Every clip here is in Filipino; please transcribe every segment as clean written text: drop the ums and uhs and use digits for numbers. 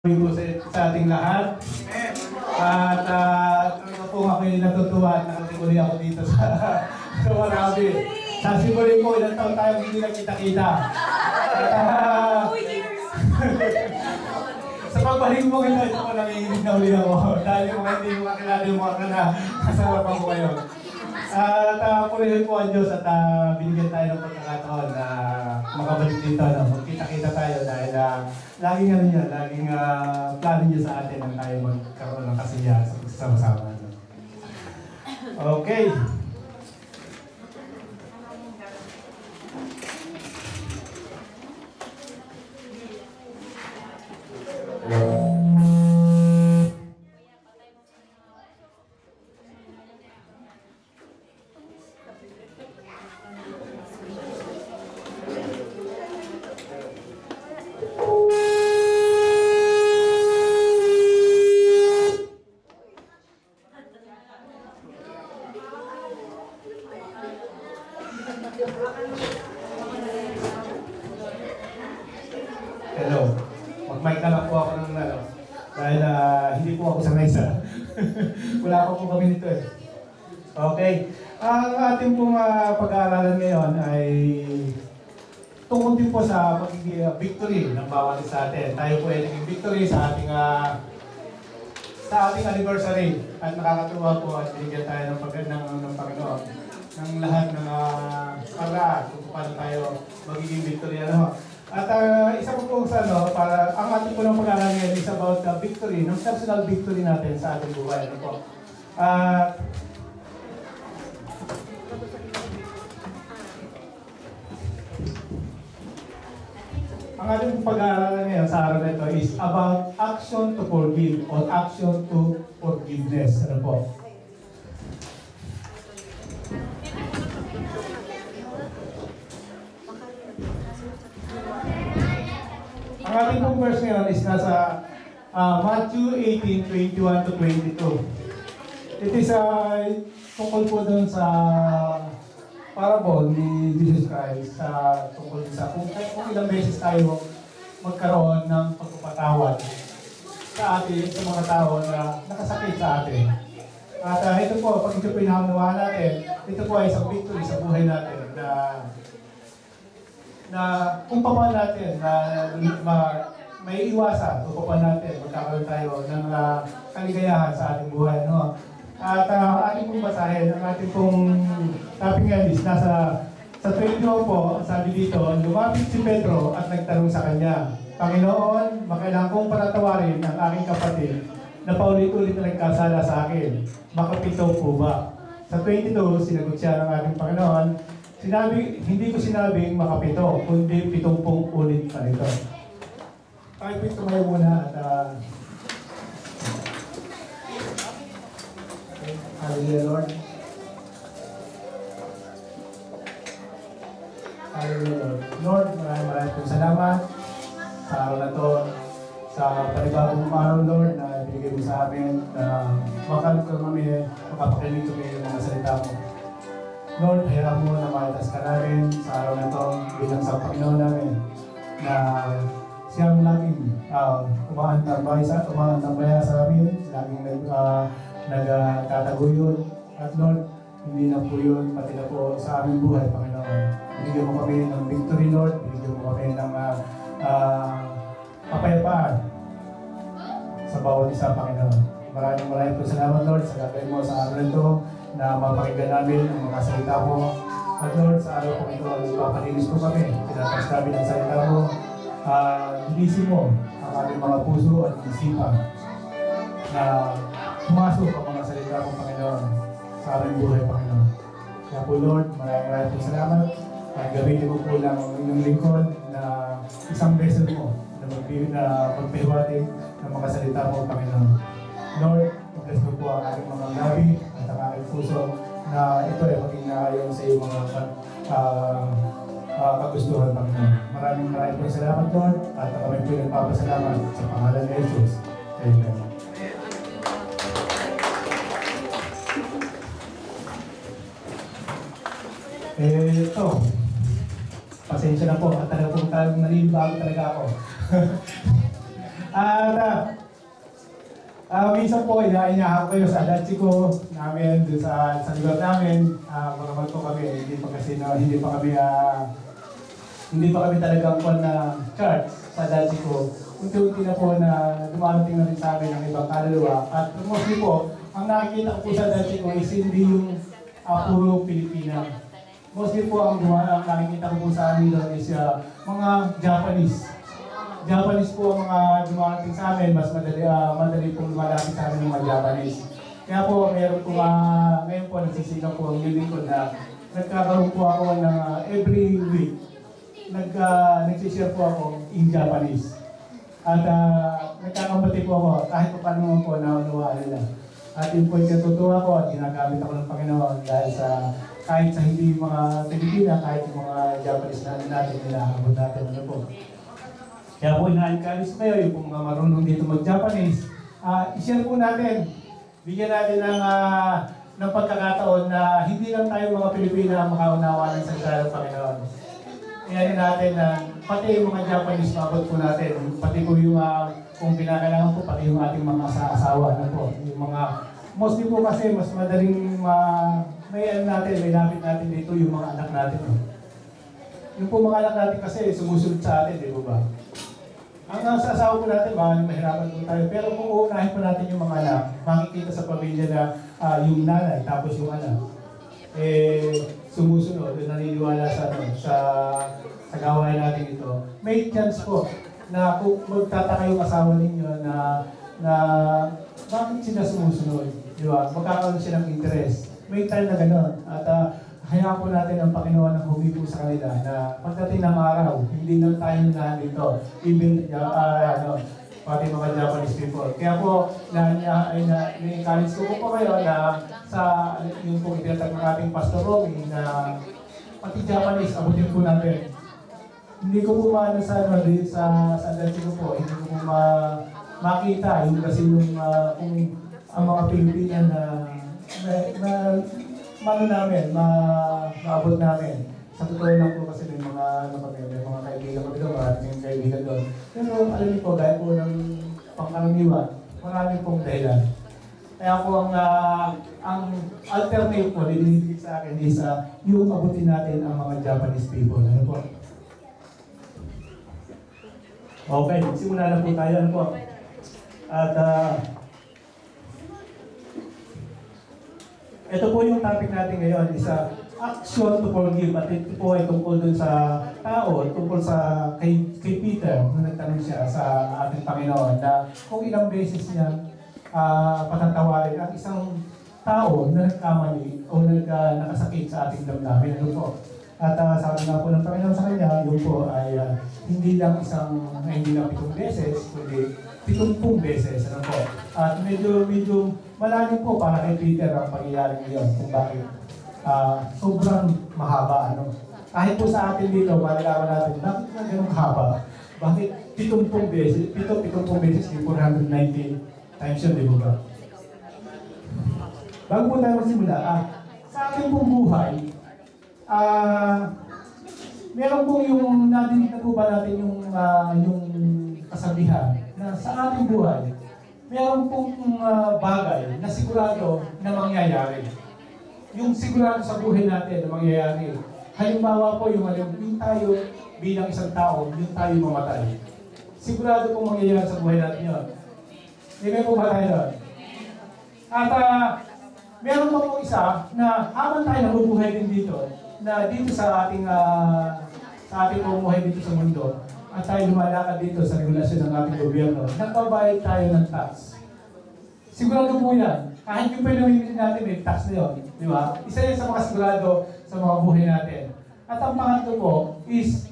Po sa ating lahat. At talaga po ako'y natutuwa at nakatiguli ako dito sa Warabi. Sa Sibuli po, ilang taon tayo hindi nagkita-kita. Sa pagbalik mo ito, ito ko nanginginig na uli ako. Dahil yung mga hindi mo kakilala yung mga kasarapan ko ngayon. At purihin po ang Diyos at binigyan tayo ng pagkakataon na makabalik dito. Magkita-kita tayo dahil laging ano niya, laging plano niya sa atin na tayo magkaroon ng kasiyahan sa pagsasama-sama. Okay. Hello. Mag-mic na lang po ako ng ano. Dahil hindi po ako sanay sa... Wala pa po kami nito eh. Okay. Ang ating pong pag-aaralan ngayon ay tungkol din po sa pagiging victory ng bawat isa atin. Tayo po ay naging victory sa ating anniversary. At nakakatuwa po at binigyan tayo ng Panginoon ng lahat ng paraan kung paano tayo magiging victory. At isa po sa para ang ating po ng pag-aaral ngayon is about the victory, ng personal victory natin sa ating buhay. Ang ating pag-aaral ngayon sa araw na ito is about action to forgive or action to forgiveness. Ano po? Ang ating pong verse ngayon is nasa Matthew 18:21 to 22. It is tungkol po doon sa parable ni Jesus Christ tungkol sa kung ilang beses tayo magkaroon ng pagpapatawad sa atin, sa mga tao na nakasakit sa atin. At ito po, pag ito pinahamawa natin, ito po ay isang victory sa buhay natin na kung paano natin may iwasan, kung paano natin magkakaroon tayo ng kaligayahan sa ating buhay. No? At ating pong basahin, ang ating pong topic ngayon is nasa sa 22 po, sabi dito, lumapit si Pedro at nagtanong sa kanya, Panginoon, makailangan kong patatawarin ang aking kapatid na paulit-ulit na nagkasala sa akin. Makapito po ba? Sa 22, sinagot siya ng ating Panginoon, hindi ko sinabing makapito, kundi 70 ulit pa nito. Kahit po tumayo muna at Hallelujah, Lord. Hallelujah, Lord. Lord, maraming pong salamat sa araw na to, sa panibagong araw, Lord, na binigay mo sa amin, na makapakinig kami ng mga salita mo. Lord, hayaan mo na maitas ka namin sa araw na ito bilang sa Panginoon namin na siyang laging umaantambaya sa amin, laging nagtataguyod. At Lord, hindi na po yun, pati na po sa aming buhay, Panginoon. Binigyan mo kami ng victory, Lord. Binigyan mo kami ng kapayapaan sa bawat isa, Panginoon. Maraming po salamat, Lord, sa gagawin mo sa araw na ito, na mapakinggan namin ang mga salita mo. At Lord, sa araw po ito, ipapalinis po kami. Tinatas namin ang salita mo. Linisin mo ang aming mga puso at isipan na pumasok ang mga salita mo, Panginoon, sa aming buhay, Panginoon. Kaya po, Lord, maraming po salamat. At gamitin mo po lang ang inyong lingkod na isang beses mo na magpihiwatig ng mga salita mo, Panginoon. Lord, bless mo po ang aking mga gabi at ang aking puso na ito ay maging naayon sa iyong mga kagustuhan, Panginoon. Maraming po salamat, Lord, at kami po nagpapasalamat sa pangalan ni Jesus. Amen. Ito, pasensya na po, at talagang nalibago talaga ako. At Minsan po, inainyahan ko kayo sa dachi ko namin, dun sa lugar namin. Baka po kami, hindi pa kami talagang kung na church sa dachi ko. Unti-unti na po na dumarating na rin sa amin ang ibang kaluluwa. At mostly po, ang nakikita ko po sa dachi ko is hindi yung puro Pilipina. Mostly po ang nakikita ko po sa amin doon is mga Japanese. Japanese po ang mga dumarating sa amin, mas madali pong lumalapit sa amin ng mga Japanese. Kaya po, meron po ngayon po nagsisigaw po ang unit ko na nagkakaroon po ako ng every week. Nagsishare po ako in Japanese. At nagkakambati po ako kahit pa paano naman po naunawaan nila. At yun po yung natutuwa ko at ginagamit ako ng Panginoon dahil sa kahit sa hindi mga Pilipina, kahit yung mga Japanese natin nila, natin ano po. Kaya po ina-encourage kayo, yung mga marunong dito mag-Japanese, i-share po natin. Bigyan natin ng pagkakataon na hindi lang tayo mga Pilipina ang makaunawa ng salita ng Panginoon. Iyanin natin na pati yung mga Japanese mabot po natin. Pati po yung kung pinakailangan po, pati yung ating mga asawa. Ano po, yung mga, mostly po kasi mas madaling may lapit natin dito yung mga anak natin. Yung po mga anak natin kasi sumusunod sa atin, di ba? Ang sa asawa po natin, baka mahirapan po tayo. Pero kung uunahin po natin yung mga anak, makikita sa pamilya na yung nanay, tapos yung anak, sumusunod, naniniwala sa gawain natin ito. May chance po na kung magtataka yung asawa ninyo na bakit sila sumusunod, di ba? Magkakaroon siya ng interest. May time na gano'n. At hayaan po natin ang Panginoon ang humipo sa kanila na pagdating ng araw, hindi na tayo na dito. Even, pati mga Japanese people. Kaya po, na-encourage ko po kayo na sa yung po itinatag ng ating Pastor Romy na pati Japanese, abutin po natin. Hindi ko po maano sa dati ko po, hindi ko po makita yung kasi yung kung ang mga Pilipina na maabot namin. Sa totoo lang po kasi may mga kaibigan ko dito, maraming kaibigan doon. Pero alam niyo po, gaya po ng pangkaraniwan, maraming pong dahilan. Kaya po ang alternate po, dinidikit sa akin is yung abutin natin ang mga Japanese people. Ano po? Okay, simula na po tayo. Ano po? At ito po yung topic natin ngayon, is action to forgive. At ito po ay tungkol dun sa tao, tungkol sa kay Peter, na nagtanong siya sa ating Panginoon na kung ilang beses niya patatawarin ang isang tao na nagkamali o nakasakit sa ating damdamin. Ano po? At sabi nga po ng Panginoon sa kanya, yun po ay hindi lang 7 beses, kundi 70 beses. Ano po? At medyo malalim po para kay Peter ang pangyayari ngayon kung bakit sobrang mahaba. Kahit po sa atin dito, malalaman natin, bakit na ganun kahaba? Bakit 70 beses, 70 beses, 490 times yun, di ba? Bago po tayo magsimula, sa ating pong buhay, meron pong yung nadinig na po ba natin yung kasabihan na sa ating buhay, meron pong bagay na sigurado na mangyayari. Yung sigurado sa buhay natin na mangyayari. Halimbawa po yung tayo bilang isang tao, yung tayo mamatay. Sigurado pong mangyayari sa buhay natin yun. Hindi po ba tayo doon? At meron pa pong isa na habang tayo nabubuhay din dito, na dito sa ating pamumuhay dito sa mundo, at tayo lumalakad dito sa regulasyon ng ating gobyerno, nagbabayad tayo ng tax. Sigurado po yan. Kahit yung pinamimili natin, may tax na yun. Di ba? Isa yan sa mga sigurado sa mga buhay natin. At ang pangatlo po is,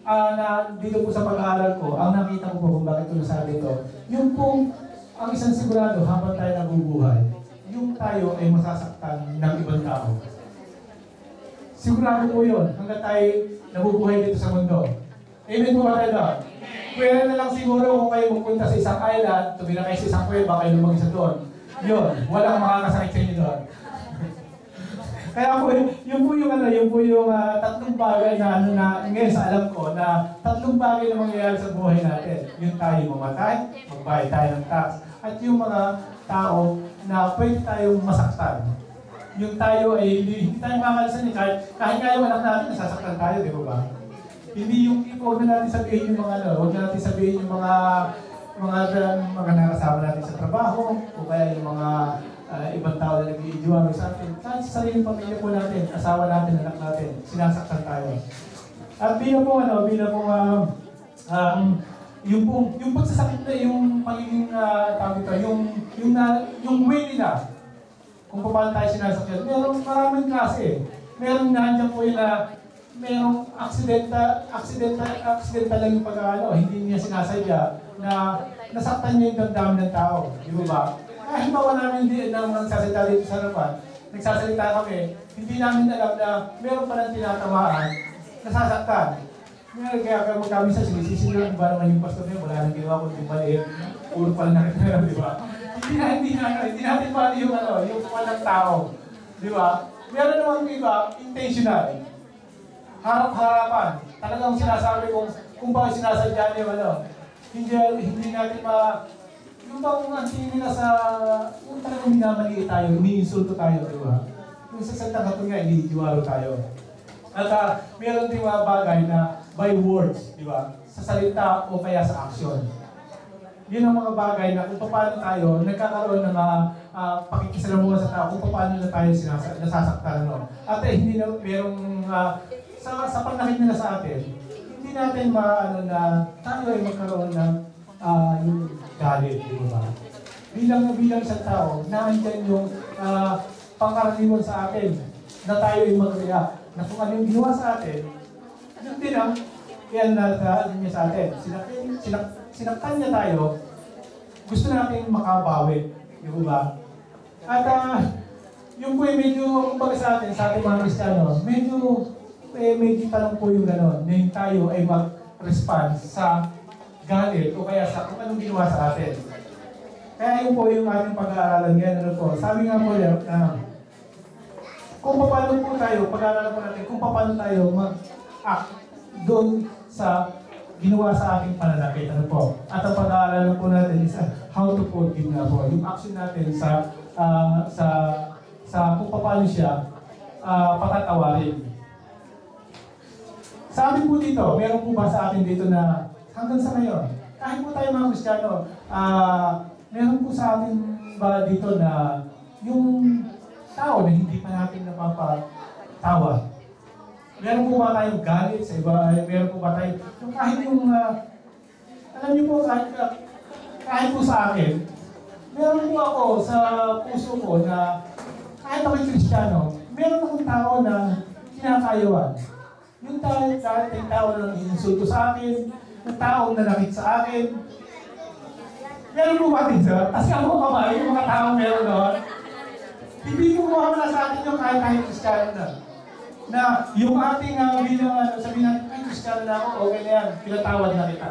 na dito po sa pag-aaral ko, ang nakita ko po kung bakit ko nasabi ito, yung pong ang isang sigurado habang tayo nabubuhay, yung tayo ay masasaktan ng ibang tao. Sigurado po yun, hanggang tayo nabubuhay dito sa mundo. Amen po ba tayo doon? Pwede na lang siguro kung kayo pupunta sa isang island, tumira kayo sa isang kuweba, kayo lumang isa doon. Yun, walang makakasakit sa inyo doon. Kaya po, yun po yung tatlong bagay na ano na ngayon sa alam ko na tatlong bagay na mangyayari sa buhay natin. Yung tayo mamatay, magbayad tayo ng tax, at yung mga tao na pwede tayong masaktan. Yung tayo ay hindi tayo makakalisan kahit nga yung anak natin, nasasaktan tayo, di ba? Hindi yung huwag na natin sabihin yung mga huwag na natin sabihin yung mga nakasama natin sa trabaho, o kaya yung mga ibang tao na nag-i-idiwaro sa atin. Kahit sa sariling pamilya po natin, asawa natin, anak natin, sinasaktan tayo. At bilang po yung pagsasakit na yung pagiging tawag ito, yung way nila, kung paano tayo sinasakyan, merong maraming klase. Merong nandiyan po yun na merong accidental lang yung pag-ano, hindi niya sinasadya na nasaktan niya yung damdamin ng tao. Di ba? Kahit bawa namin hindi nang nagsasalita dito sa harapan, nagsasalita kami, hindi namin alam na meron pa ng tinatamaan, nasasaktan. Kaya kami sa sinisisi lang ba naman yung pastor niya, wala nang ginawa kundi maliit, puro pala nakita, di ba? Hindi natin pa yung walang tao. Di ba? Meron naman iba, intentional. Harap-harapan. Talagang sinasabi kung bakit sinasadya niya hindi natin yung bang ang tingin nila sa, yung talagang minamaliit tayo, iniinsulto tayo, di ba? Yung sa Santa Kapag nga, iniidiwaro tayo. At meron din mga bagay na by words, di ba? Sa salita o kaya sa action. Yun ang mga bagay na kung paano tayo nagkakaroon ng pakikisalamuha sa tao, kung paano na tayo nasasaktan. No? At hindi na merong, sa panakit nila sa atin, hindi natin na tayo ay magkaroon ng yung galit, di ba? Bilang sa tao, naandyan yung pangkaraniwan sa atin na tayo ay mag-react. Na kung ano yung ginawa sa atin, yun din ang yan niya sa atin. Sinaktan niya tayo, gusto natin makabawi, di ba? At yung po medyo, kumbaga sa ating mga Kristiyano, medyo tanong po yung gano'n, na yung tayo ay mag-respond sa galit o kaya sa kung anong ginawa sa atin. Kaya yun po yung aming pag-aaralan ngayon. Sabi nga po yan, kung paano po tayo, pag-aaralan po natin, kung paano tayo mag-act doon sa ginawa sa ating pananakit. At ang pag-aaralan po natin is how to forgive na po. Yung action natin sa kung paano siya patatawarin. Sabi po dito, meron po ba sa atin dito na hanggang sa ngayon, kahit po tayo mga Kristiyano, meron po sa atin ba dito na yung tao na hindi pa natin napapatawa? Meron po ba tayong galit sa iba? Meron po ba tayo, yung kahit yung, alam niyo po, kahit po sa akin, meron po ako sa puso ko na kahit ako'y Kristiyano, meron akong tao na kinakayawan. Yung tao na ininsulto sa akin, yung tao na nakit sa akin. Meron po ba din sir? Kasi ako kamay, yung mga tao meron doon. Hindi po mawala sa atin yung kahit Kristiyano na. Na yung ating bilang sabihin natin, ay Kristiyano na ako, okay na yan, pinatawad na kita.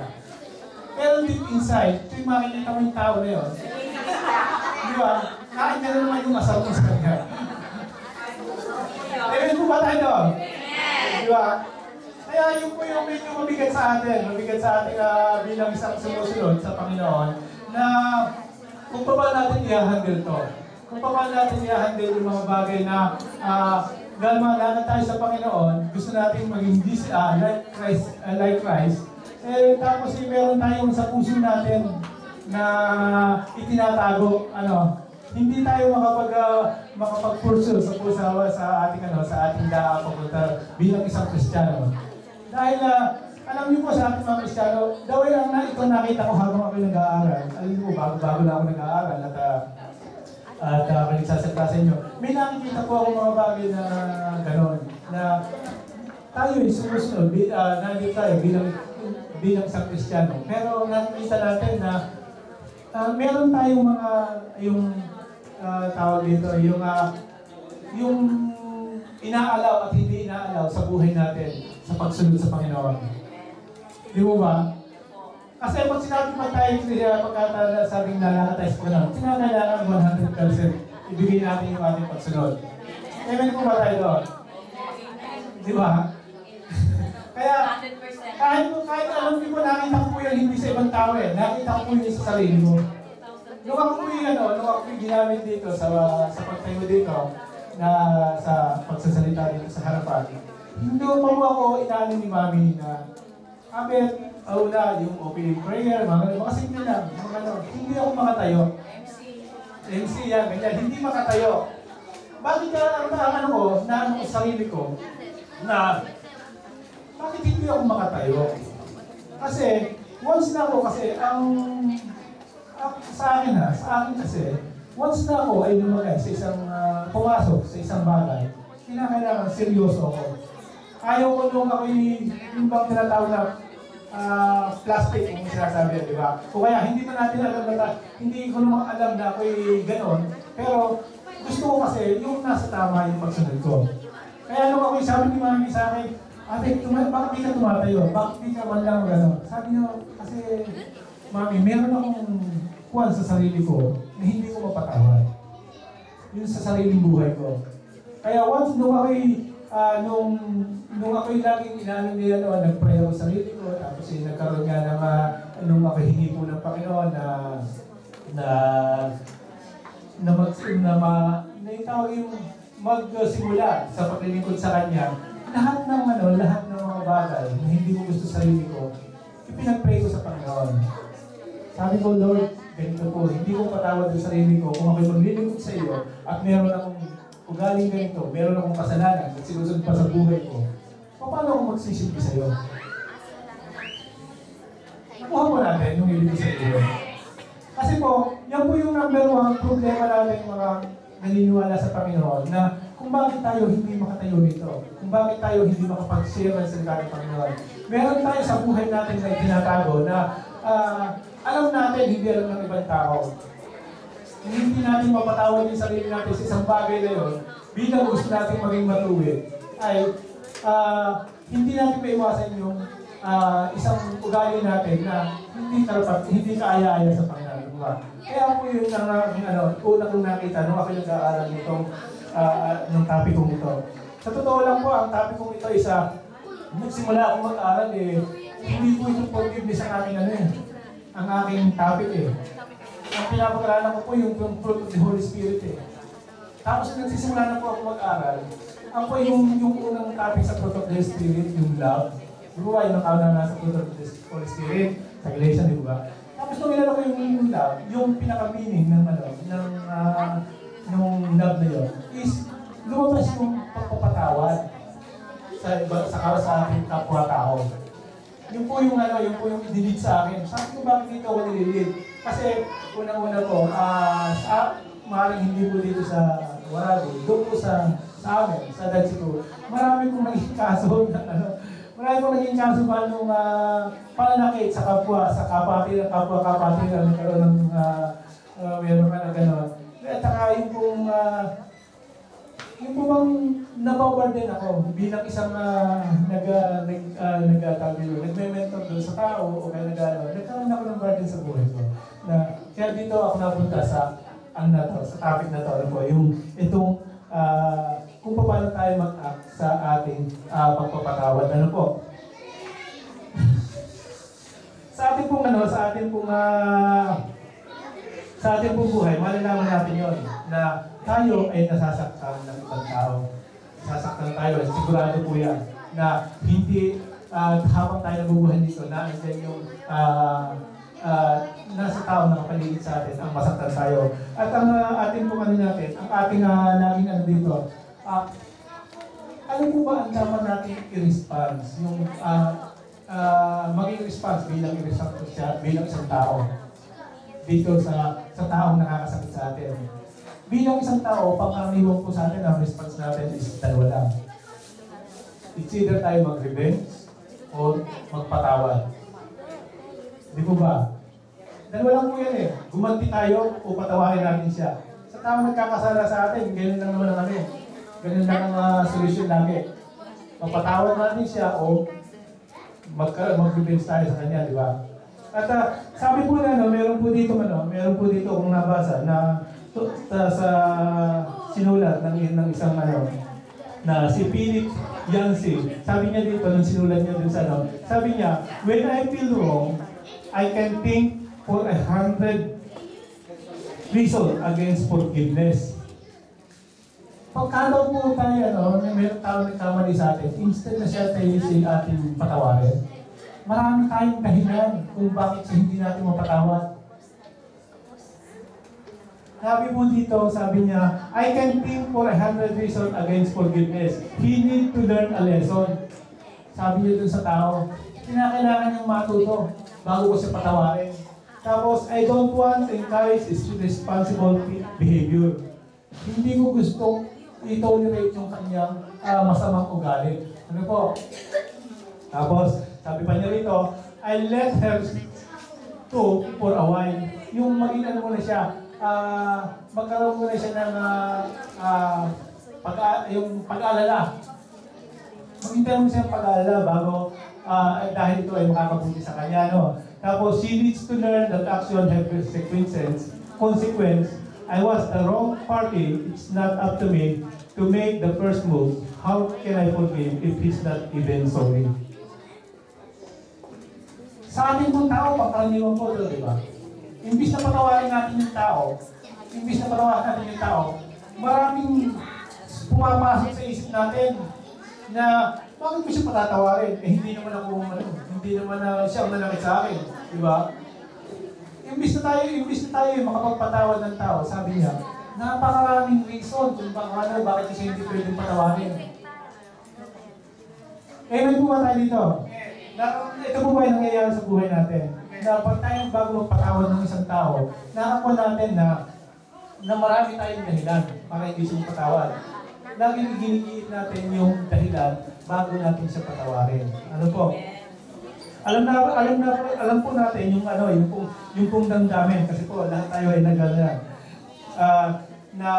Pero deep inside, ito yung makikita mo yung tao na yun. Di ba? Kahit na naman yung asawa sa kanya. Amen po ba tayo doon? Di ba? Kaya yun po yung medyo mabigat sa atin bilang isang sumusunod sa Panginoon na kung paano natin i-handle to. Kung paano natin i-handle yung mga bagay na dahil malala tayo sa Panginoon, gusto natin maging like Christ. Tapos meron tayong sa puso natin na itinatago, hindi tayo makapag-pursue sa ating papunta bilang isang Kristiyano. Dahil alam niyo po sa ating mga Kristiyano, dahil lang na ito nakita ko habang ako nag-aaral. Alam niyo po, bago na ako nag-aaral at nagsasalita sa inyo. May nakikita po ako mga bagay na gano'n, na tayo ay sumusunod, nandito tayo bilang isang Kristiyano. Pero nakikita natin na meron tayong tawag dito, yung inaalaw at hindi inaalaw sa buhay natin sa pagsunod sa Panginoon. Di mo ba? Kasi pag sinabi pa tayo pagkasabing lalakad tayo sa Panginoon, sinakailangan 100% ibigay natin yung ating pagsunod. Amen po ba tayo doon? Di ba? Kaya, kahit alam ko nakita ko po yan hindi sa ibang tao eh. Nakita ko po yun sa sarili mo. Nung ako po nung ako ginamit dito sa pagtayo dito, na sa pagsasalita dito sa harapan, hindi pa po ako inaano ni Mami na, Abet, una, yung opening prayer, mga simple lang, hindi ako makatayo. MC yan, ganyan, hindi makatayo. Bakit ka, ano ko, naano ko sa sarili ko, na, bakit hindi ako makatayo? Kasi, once na ako kasi, sa akin kasi, once na ako ay lumagay sa isang, pumasok sa isang bagay, kinakailangan seryoso ako. Ayaw ko nung ako yung bang tinatawag na plastic, yung sinasabi, di ba? O kaya, hindi pa natin alam na, hindi ko naman alam na ako'y ganon, pero gusto ko kasi yung nasa tama yung pagsunod ko. Kaya nung ako'y sabi ni Mami sa akin, Ate, bakit di ka tumatayo? Bakit di ka man lang gano'n? Sabi niyo, kasi, Mami, meron akong kuwan sa sarili ko na hindi ko mapatawad. Yun sa sariling buhay ko. Kaya once nung ako'y laging inaano nila nag-pray ako sa sarili ko, tapos nagkaroon nga ng, nung ako'y hingi po ng Panginoon magsimula sa paglilingkod sa Kanya, lahat ng mga bagay na hindi ko gusto sa sarili ko, ipinag-pray ko sa Panginoon. Sabi ko, Lord, ganito po, hindi ko patawad sa sarili ko kung ako'y maglilingkod sa iyo at meron akong ugaling ganito, meron akong kasalanan at sinusunod pa sa buhay ko. Paano ako magsisilbi sa iyo? Nakuha po natin yung ibig sa iyo. Kasi po, yan po yung number one problema natin mga naniniwala sa Panginoon na kung bakit tayo hindi makatayo nito, kung bakit tayo hindi makapag-share ng salita ng Panginoon. Meron tayo sa buhay natin na itinatago na alam natin, hindi alam ng ibang tao. Hindi natin mapatawad yung sarili natin sa isang bagay na yun, bilang gusto natin maging matuwid, ay hindi natin maiwasan yung isang ugali natin na hindi kaaya-aya sa Panginoon. Kaya po yun ang una kong nakita nung ako nag-aaral nitong ng topic kong ito. Sa totoo lang po, ang topic kong ito isa, nagsimula akong mag-aaral hindi po ito forgiveness ang aking topic Ang pinapag-aralan ko po yung fruit of the Holy Spirit Tapos nagsisimula na po ako mag-aaral. Ang po yung unang topic sa fruit of the Spirit, yung love. Buhay ng kauna na sa fruit of the Holy Spirit, sa Galatians, di ba? Tapos nung inala ko yung love, yung pinaka-meaning ng nung love na yun, is lumabas yung pagpapatawad sa ating kapwa-tao. Yun po yung i-delete sa akin. Sabi ko, bakit dito ako nililid? Kasi, unang-una po, maaaring hindi po dito sa Warago, doon po sa amin, sa Dadsiko, marami kong naging kaso marami kong naging kaso pa nung pananakit sa kapwa, sa kapwa-kapatiran, nagkaroon ng meron ka na gano'n. At saka yung pong nababar din ako bilang isang nagme-mentor doon sa tao o kaya nagkaroon ako ng burden sa buhay ko. Kaya dito ako napunta sa sa topic na to, itong kung paano tayo mag-act sa ating pagpapatawad. Sa ating pong buhay, malalaman natin yon na tayo ay nasasaktan ng ibang tao. Nasasaktan tayo, sigurado po yan, na hindi habang tayo nabubuhay dito, na andyan yung nasa tao na kapaligid sa atin, ang masaktan tayo. At ang ating pong natin, ang ating naging dito, ano po ba ang dapat natin i-response? Yung maging response bilang isang tao dito sa taong nakakasakit sa atin. Bilang isang tao, pangkaraniwan po sa atin, ang response natin is dalawa lang. It's either tayo mag-revenge o magpatawad. Di po ba? Dalawa lang po yan Gumanti tayo o patawarin natin siya. Sa taong nagkakasala sa atin, ganyan lang naman ang ganyan lang ang solusyon lagi. Magpatawad natin siya o mag-revenge tayo sa kanya, di ba? At sabi po na, meron po dito kung nabasa na sa sinulat ng isang na si Philip Yancey. Sabi niya dito, nung sinulat niya dun sa sabi niya, when I feel wrong, I can think for 100 reasons against forgiveness. Pagkano po tayo, mayroon tao nagkamali sa atin, instead na siya tayo sa ating patawarin, marami tayong dahilan kung bakit siya hindi natin mapatawad. Sabi po dito, sabi niya, I can think for 100 reasons against forgiveness. He need to learn a lesson. Sabi niya dun sa tao, kinakailangan niyang matuto bago ko siya patawarin. Tapos, I don't want to encourage his responsible behavior. Hindi ko gusto i-tolerate yung kanyang masamang ugali. Ano po? Tapos, sabi pa niya rito, I let her to for a while. Yung maging mo na siya, magkaroon muna siya ng yung pag-aalala. Maghintay mo siya ng pag-aalala bago dahil ito ay makakabuti sa kanya. No? Tapos, she needs to learn that action has consequence. I was the wrong party. It's not up to me to make the first move. How can I forgive if he's not even sorry? Sa ating pong tao, pagkaraniwan po ito, di ba? Imbis na patawarin natin yung tao, maraming pumapasok sa isip natin na bakit ko siya patatawarin? Hindi naman siya ang nanakit sa akin. Di ba? Imbis na tayo makapagpatawad ng tao, sabi niya, napakaraming reason kung bakit siya hindi pwedeng patawarin. May po ba tayo dito? Ito po ba yung nangyayari sa buhay natin? Na pag tayong bago magpatawad ng isang tao, nakakuha natin na marami tayong dahilan para hindi siya patawad. Laging ginigiit natin yung dahilan bago natin siya patawarin. Ano po? Alam po natin yung pong damdamin kasi po lahat tayo ay nagana na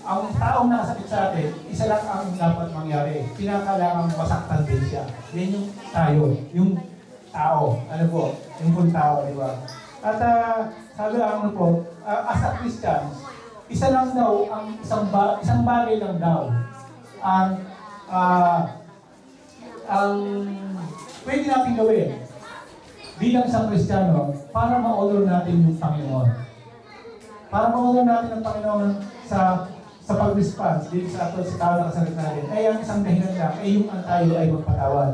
ang taong nakasakit sa atin, isa lang ang dapat mangyari. Pinakailangan masaktan din siya. Yan yung tayo, yung tao. Ano po? Yung pong tao, di ba? At sabi po, as a Christian, isa lang daw, isang bagay lang daw ang pwede natin gawin bilang isang Kristiyano para ma-honor natin yung Panginoon. Para ma-honor natin ang Panginoon sa pag-response dito sa tao na kasalit natin, ay ang isang dahilan lang, ay yung ang tayo ay magpatawad.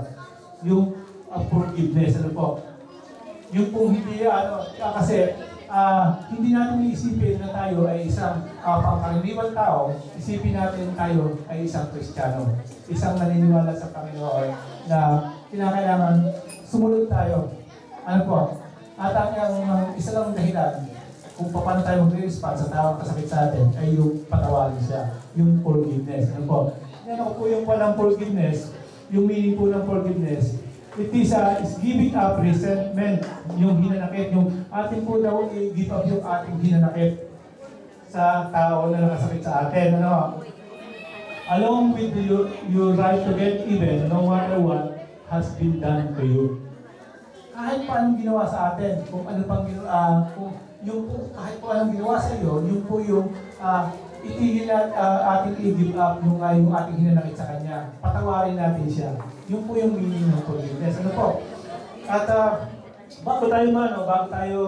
Yung forgiveness, ano po? Yung pong hindi, kasi hindi natin iisipin na tayo ay isang pangkaraniwang tao, isipin natin tayo ay isang Kristiyano. Isang naniniwala sa Panginoon na kinakailangan sumunod tayo. Ano po? At ang isa lang dahilan kung paano tayo mag-respond sa tao kasakit sa atin ay yung patawarin siya, yung forgiveness. Ano po? Yan po yung palang forgiveness, yung meaning po ng forgiveness. It is giving up resentment, yung hinanakit, yung ating po daw i-give up yung ating hinanakit sa tao na nakasakit sa atin. Ano? Along with your right to get even, no matter what has been done to you. Kahit pa anong ginawa sa atin, kung ano pang kahit po anong ginawa sa iyo, yun po yung itigil ating i-give up yung ating hinanakit sa Kanya. Patawarin natin siya. Yun po yung meaning ng forgiveness. Ano po? At bago tayo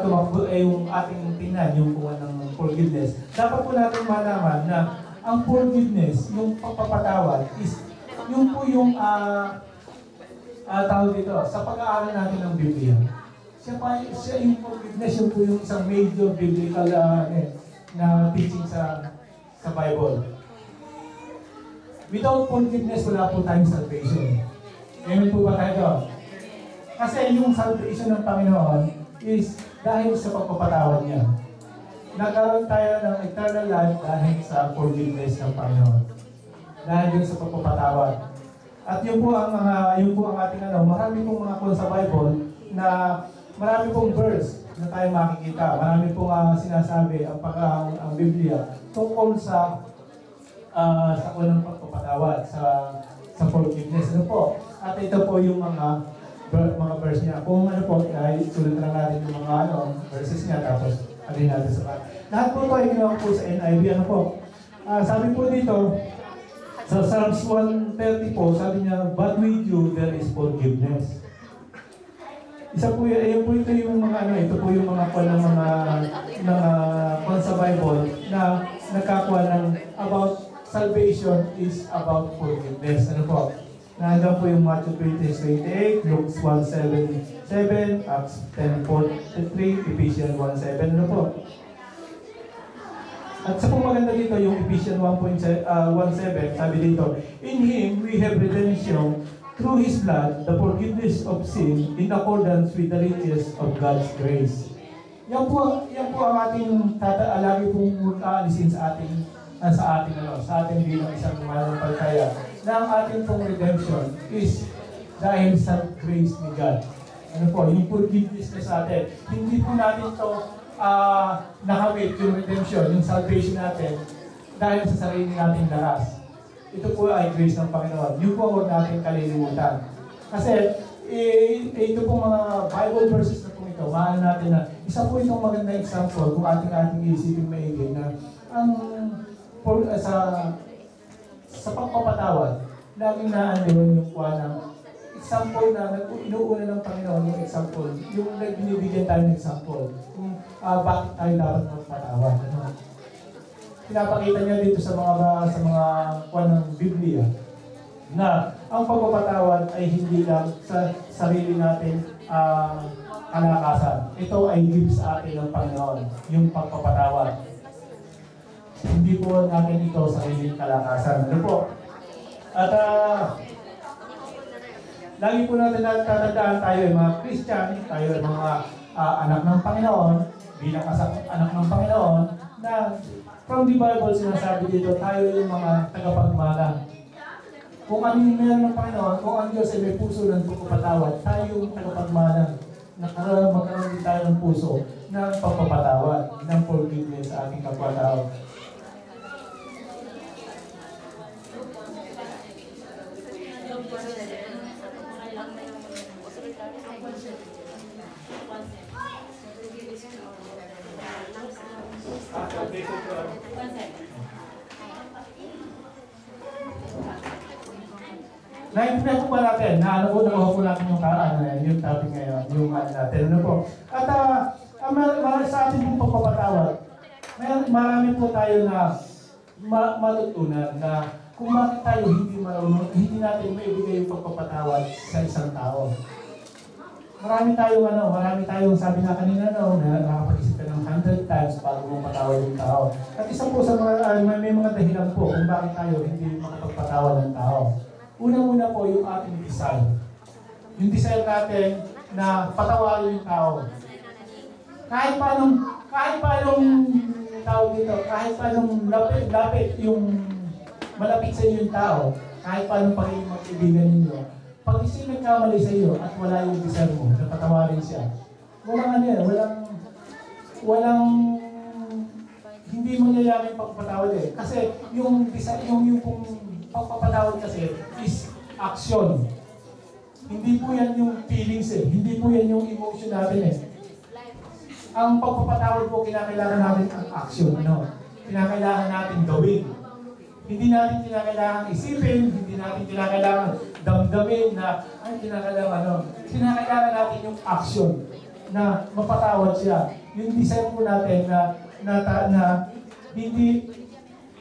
tumakbo yung ating tingnan, yung kuha ng forgiveness, dapat po natin malaman na ang forgiveness, yung pagpapatawad, is yun po yung tawag dito, sa pag-aaral natin ng Biblia. Siya yung forgiveness, yun po yung isang major biblical na teaching sa Bible. Without forgiveness, wala po tayong salvation. Amen po ba tayo? Kasi yung salvation ng Panginoon is dahil sa pagpapatawad niya. Nagkaroon tayo ng eternal life dahil sa forgiveness ng Panginoon. Dahil sa pagpapatawad. At yun po ang ating marami pong mga sa Bible na marami pong verse na tayo makikita. Marami pong sinasabi ang Biblia tungkol sa unang pagpapatawad, sa forgiveness. Ano po? At ito po yung mga mga verse niya. Kung ano po, ay sulat lang natin yung mga verses niya, tapos alin natin sa part. Lahat po ito ay ginawa po sa NIV. Ano po? Sabi po dito, sa Psalms 130 po, sabi niya, but with you there is forgiveness. Isa po yun, ayun po ito yung mga ito po yung mga kwan sa Bible na nagkakuha ng about salvation is about forgiveness. Ano po? Nandiyan po yung Matthew 20:28, Luke 1:7, Acts 10:43, Ephesians 1:7. Ano po? At sa pong maganda dito, yung Ephesians 1:17, sabi dito, in Him we have redemption through His blood, the forgiveness of sin in accordance with the riches of God's grace. Yan po ang ating lagi pong aalisin sa ating bilang isang mananampalataya na ang ating pong redemption is dahil sa grace ni God. Ano po, yung forgiveness na sa atin. Hindi po natin ito nakamit yung redemption, yung salvation natin dahil sa sarili nating lakas. Ito po ay grace ng Panginoon. Yun po huwag natin kalilimutan. Kasi ito po mga Bible verses na po ito, mahal natin na isa po itong magandang example kung ating iisipin maigay na ang sa pagpapatawad, laging naanoon yung kuha ng example na inuuna ng Panginoon yung example, yung binibigyan tayo ng example, kung bakit tayo dapat magpatawad. Ano? Pinapakita niya dito sa mga kuha ng Biblia na ang pagpapatawad ay hindi lang sa sarili natin kalakasan. Ito ay gift sa atin ng Panginoon, yung pagpapatawad. Hindi po natin ito sarili kalakasan. Ano po? At lagi po natin natatandaan tayo ay mga Christian, tayo ay mga anak ng Panginoon, bilang anak ng Panginoon, na from the Bible sinasabi dito, tayo yung mga tagapagmana. Kung ano yung meron ng Panginoon, kung ang Diyos ay may puso ng pagpapatawad, tayo yung tagapagmana. Magkaroon din tayo ng puso ng pagpapatawad, ng forgiveness sa ating kapwa-tao. Naintindihan po ba natin na nakuha po natin yung topic ngayon, yung natin. Ano po? At sa ating pong pagpapatawad, marami po tayo na matutunan na kung bakit tayo hindi natin maibigay yung pagpapatawad sa isang tao. Marami tayong sabi nga kanina na nakapag-isip ka ng 100 times bago mo patawad yung tao. At isa po sa may mga dahilan po kung bakit tayo hindi makapagpatawad ng tao. Una-una po yung ating desire. Yung desire natin na patawarin yung tao. Kahit paanong tao dito, kahit paanong lapit yung malapit sa iyo yung tao, kahit paanong pagiging magkaibigan ninyo, pag isa'y nagkamali sa iyo at wala yung desire mo, na patawarin siya, hindi mangyayari yung pagpatawad eh. Kasi yung pagpapatawad kasi is action. Hindi po yan yung feelings eh. Hindi po yan yung emotion natin eh. Ang pagpapatawad po, kinakailangan natin ang action. Kinakailangan natin gawin. Hindi natin kinakailangan isipin, hindi natin kinakailangan damdamin na, kinakailangan natin yung action na mapatawad siya. Yung desire po natin na hindi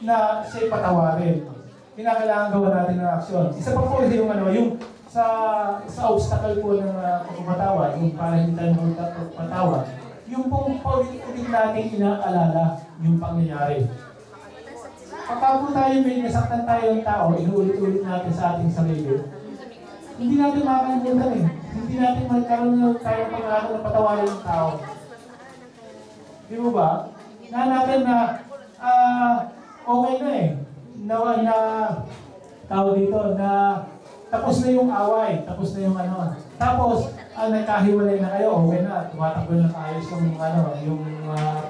na siya'y patawarin. Kinakailangan gawa natin ng aksyon. Isa pa po yung sa obstacle po ng pagpapatawad, yung para hindi tayo magpapatawad, yung pong paulit-ulit natin inaalala yung pangyayari. Kapag po tayo may nasaktan tayo ng tao, inuulit-ulit natin sa ating sarili, hindi natin makakalimutan eh. Hindi natin magkaroon tayo ng pangalaman na patawarin ng tao. Di mo ba? Natin na okay na eh. Tao dito na tapos na yung away, tapos na yung Tapos, nagkahiwalay na kayo, okay na, tumatakbo na kaayos yung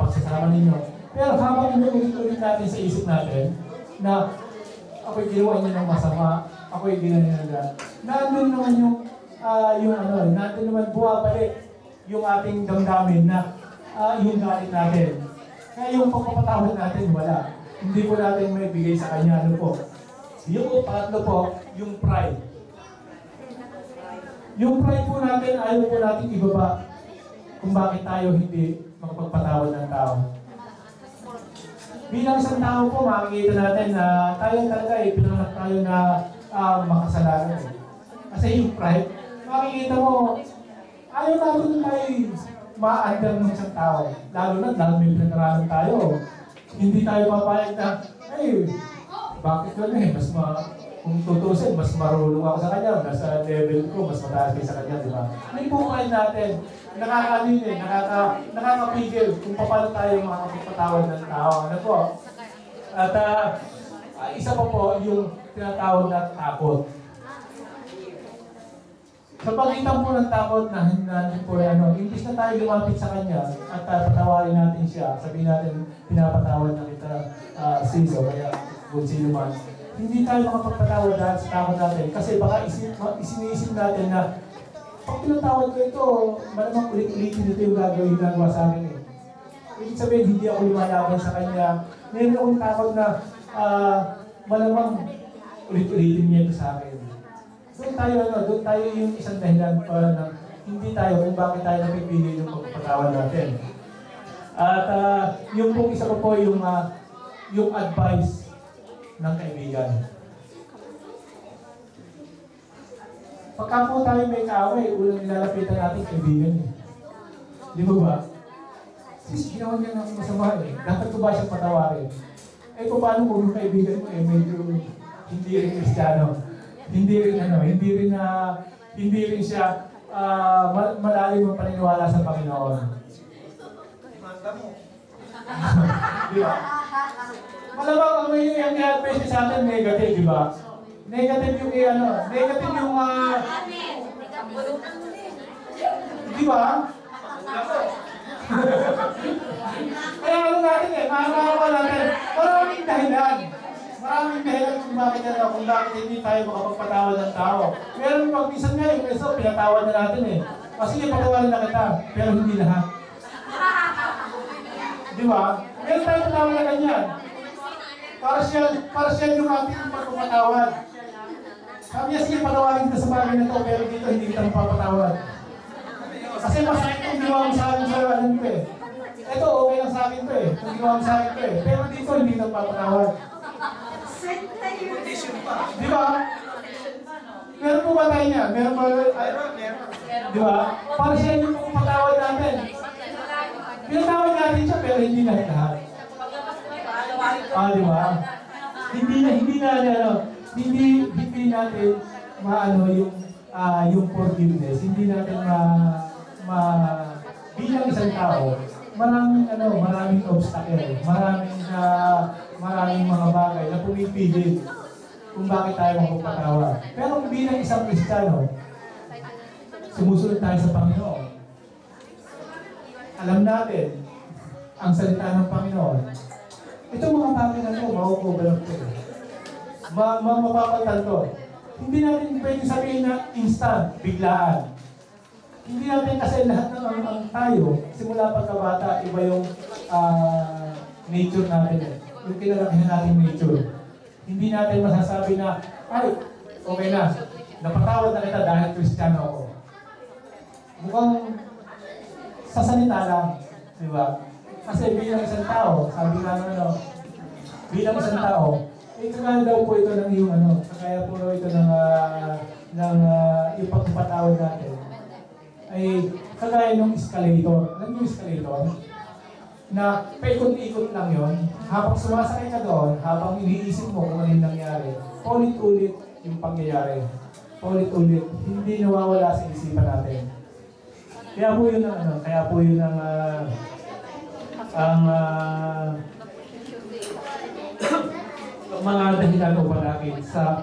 pagsasama ninyo. Pero habang inuulit-ulit natin sa isip natin, na ako'y ginawa niya ng masama, ako'y ginawa niya na nandun naman yung natin naman bumabalik yung ating damdamin na yung galit natin. Kaya yung pagpapatawad natin, wala. Hindi po natin may bigay sa Kanya. Ano po? Yung pangatlo po, yung pride. Yung pride po natin, ayaw po natin ibaba kung bakit tayo hindi makapagpatawad ng tao. Bilang isang tao po, makikita natin na tayo talaga pinanganak tayo na makasalanan. Kasi yung pride, makikita mo, ayaw natin tayo ma-under ng isang tao. Lalo na, dahil may pinag-aralan tayo. Hindi tayo papayag na, bakit yun kung tutusin, mas marunong ako sa kanya, nasa level ko, mas mataas kayo sa kanya, di ba? May pride natin, nakakapigil kung paano tayo makakapagpatawad ng tao. Ano po? At isa pa po, yung tinatawag na takot. Sa pagitan po ng takot na imbis na tayo lumapit sa kanya at patawarin natin siya, sabihin natin, pinapatawad na kita, Siso, kaya kung sino man. Hindi tayo makapagpatawad dahil sa takot natin. Kasi baka isinisip natin na pag pinatawad ko ito, malamang ulit-ulitin ito yung gagawin sa akin eh. Ibig sabihin, hindi ako lumalaban sa kanya. Meron akong takot na malamang ulit-ulitin niya ito sa akin. Doon tayo yung isang dahilan para na hindi tayo kung bakit tayo napipili yung pagpapatawad natin. At yung pong isa ko po yung advice ng kaibigan. Pagka po tayo may kaaway, unang nilalapitan natin kaibigan eh. Di ba? Sis, ginawa niya ng masama eh. Dapat ko ba siyang patawarin? Kung paano kung yung kaibigan mo medyo hindi rin Kristiyano. Hindi rin siya malalim ang paniniwala sa Panginoon. Di ba? Malamang ang may i-advise niya sa atin negative, di ba? Negative yung di ba? Kaya ano natin makakawa natin, maraming dahilan kung bakit hindi tayo makapagpatawad ng tao. Meron pag minsan nga yung Kristo, pinatawad na natin eh. Kasi patawarin na kita, pero hindi lahat. Di ba? Meron tayo patawad na ganyan. Para siya yung ating pagpapatawad. Sabi niya, sige, patawarin kita sa bagay na to, pero dito hindi kita mapapatawad. Kasi masakit kung ginawa mo sa akin sa alam ko eh. Ito, okay lang sa akin to eh. Kung ginawa mo sa akin to eh. Pero dito hindi kita mapapatawad. Di ba? Meron po ba tayo niya? Meron ba? Di ba? Para siya yung pagpapatawad natin. Pinatawad natin siya, pero hindi na lahat. Di ba? Hindi natin maano yung forgiveness. Hindi natin bilang isang tao, maraming obstacle, maraming mga bagay na pumipigil kung bakit tayo magpapatawad. Pero bilang isang Kristiyano, sumusunod tayo sa Panginoon. Alam natin ang salita ng Panginoon. Ito mga bagay na ito, makukubalak ito. Mapapatan to. Hindi natin pwedeng sabihin na instant, biglaan. Hindi natin kasi lahat ng tayo, simula pagkabata, iba yung nature natin. Yung kinalakihan natin nature. Hindi natin masasabi na, okay na, napatawad na kita dahil Kristiyano ako. Mukhang sa salita lang, di ba? Kasi bilang isang tao, sabi nga bilang isang tao, kagaya daw po ito ng yung kagaya po ito ng yung pagpapatawad natin. Ay kagaya ng escalator. Alam niyo yung escalator? Na paikot-ikot lang yon. Habang sumasakay ka doon, habang iniisip mo kung ano yung nangyari, paulit-ulit yung pangyayari. Paulit-ulit. Hindi nawawala sa isipan natin. Kaya po yun ang mga dahilan o palakit sa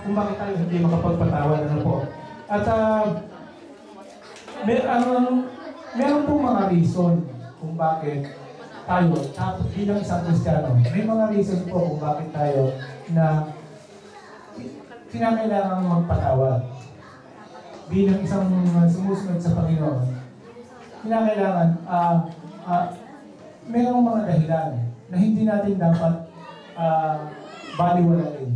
kung bakit tayo hindi makapagpatawad po. At meron po mga reason kung bakit tayo, bilang isang Kristiyano, may mga reason po kung bakit tayo na kinakailangan magpatawad. Bilang isang sumusunod sa Panginoon, kinakailangan mayroong mga dahilan na hindi natin dapat baliwalain.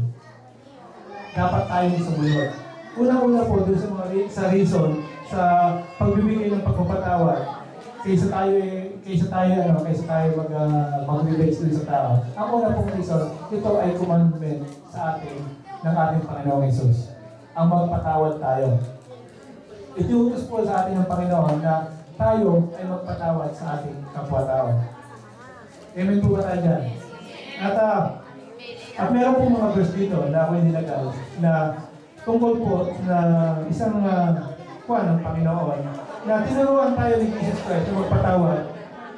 Dapat tayong sumunod. Una-una po doon sa reason sa pagbibigay ng pagpapatawad kaysa tayo mag-relate dun sa tao. Ang una pong reason, ito ay commandment sa atin ng ating Panginoong Jesus. Ang magpatawad tayo. Itiutos po sa atin ng Panginoon na tayo ay magpatawad sa ating kapwa-tao. Amen po ba tayo dyan? At meron pong mga verse dito na ako'y nilagay na tungkol po na isang kuha ng Panginoon na tinuruan tayo ni Jesus Christ na magpatawad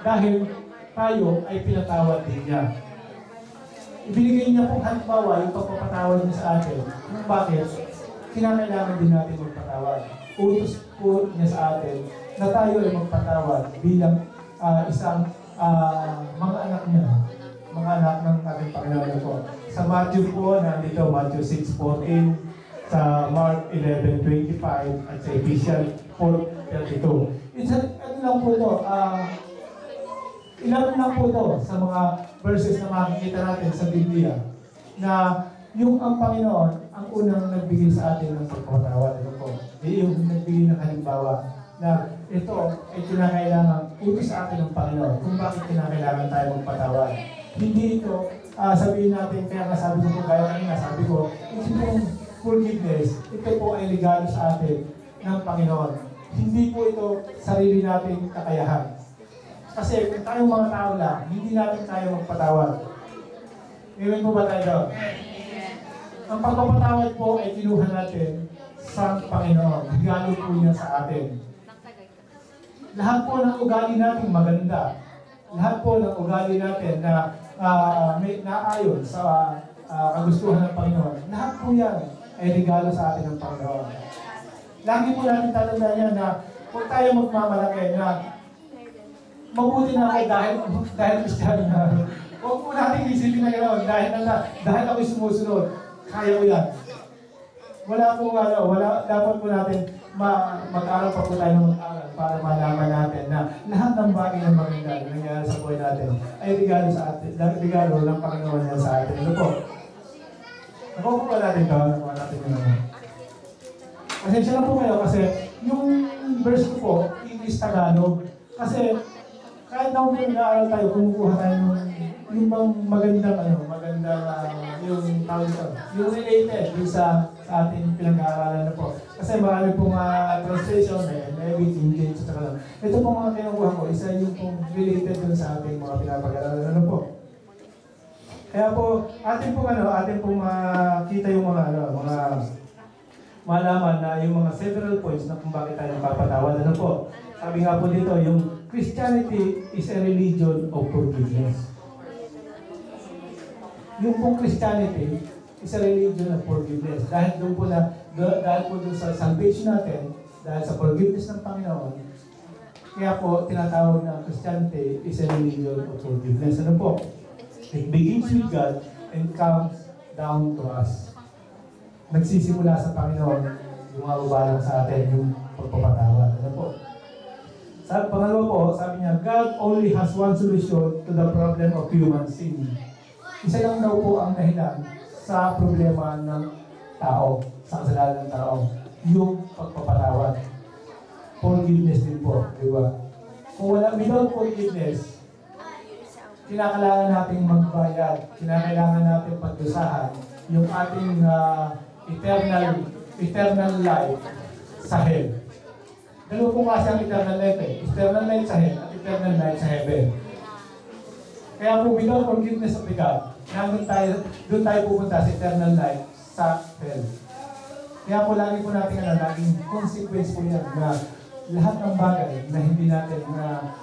dahil tayo ay pinatawad din niya. Ibinigay niya pong halimbawa yung pagpapatawad niya sa atin. Bakit? Kinakailangan din natin magpatawad. Utos po niya sa atin na tayo ay magpatawad bilang isang mga anak niya. Mga anak ng ating Panginoon po. Sa Matthew po, nandito Matthew 6:14, sa Mark 11:25, at sa Ephesians 4:32. Ano lang po ito, ilan lang po ito sa mga verses na makikita natin sa Biblia na yung ang Panginoon ang unang nagbigay sa atin ng pagpapatawad. Ito po, yung nagbigay ng halimbawa na ito ay kinakailangan utos sa atin ng Panginoon kung bakit kinakailangan tayo magpatawad. Hindi ito, sabihin natin, kaya nga sabi ko kaya kanina, sabi ko, itong forgiveness, ito po ay regalo sa atin ng Panginoon. Hindi po ito sarili nating kakayahan. Kasi kung tayong mga tao lang, hindi natin tayo magpatawad. Ngayon po ba tayo doon? Ang pagpapatawad po ay kinuha natin sa Panginoon. Regalo po niya sa atin. Lahat po ng ugali natin maganda. Lahat po ng ugali natin na may naayon sa kagustuhan ng Panginoon. Lahat po yan ay regalo sa atin ng Panginoon. Lagi po natin tatandaan yan na huwag tayo magmamalaki na mabuti na ako dahil Kristiyano na. Huwag po natin isipin na gano'n dahil ako'y sumusunod. Kaya ko yan. Dapat po natin mag-aral pa po tayo ng mag-aral para malaman natin na lahat ng bagay na maganda na nangyari sa buhay natin ay regalo sa atin, regalo ng Panginoon niya sa atin. Ano po? Nakuha po ba natin ito? Nakuha natin yun naman. Pasensya na po kayo kasi yung verse ko po, English Tagalog. Kasi kahit na kung nag-aaral tayo, kumukuha tayo yung magandang yung tawag ito, yung related yung sa ating pinag-aaralan na po. Kasi marami pong translation, maybe King James, at saka ito pong mga kinukuha ko, isa yung pong related dun sa ating mga pinapag-aaralan. Ano po? Kaya po, atin pong makita yung mga malaman na yung mga several points na kung bakit tayo napapatawad. Ano po? Sabi nga po dito, yung Christianity is a religion of forgiveness. Yung pong Christianity is a religion of forgiveness. Dahil po doon sa salvation natin, dahil sa forgiveness ng Panginoon, kaya po tinatawag na Christianity is a religion of forgiveness. Ano po? It begins with God and comes down to us. Nagsisimula sa Panginoon yung mga ubalang sa atin, yung pagpapatawad. Ano po? Pangalawa po, sabi niya, God only has one solution to the problem of human sin. Isa lang daw po ang dahilan sa problema ng tao, sa kasalanan ng tao, yung pagpapatawad. Forgiveness din po, di ba? Kung without forgiveness, kinakailangan natin magbayad, kinakailangan natin pagdusahan yung ating eternal life sa hell. Dalawa po kasi ang eternal life eternal life sa hell at eternal life sa heaven. Kaya po without forgiveness of the God, doon tayo pupunta sa eternal life sa hell. Kaya po lagi po natin laging consequence po yan na lahat ng bagay na hindi natin na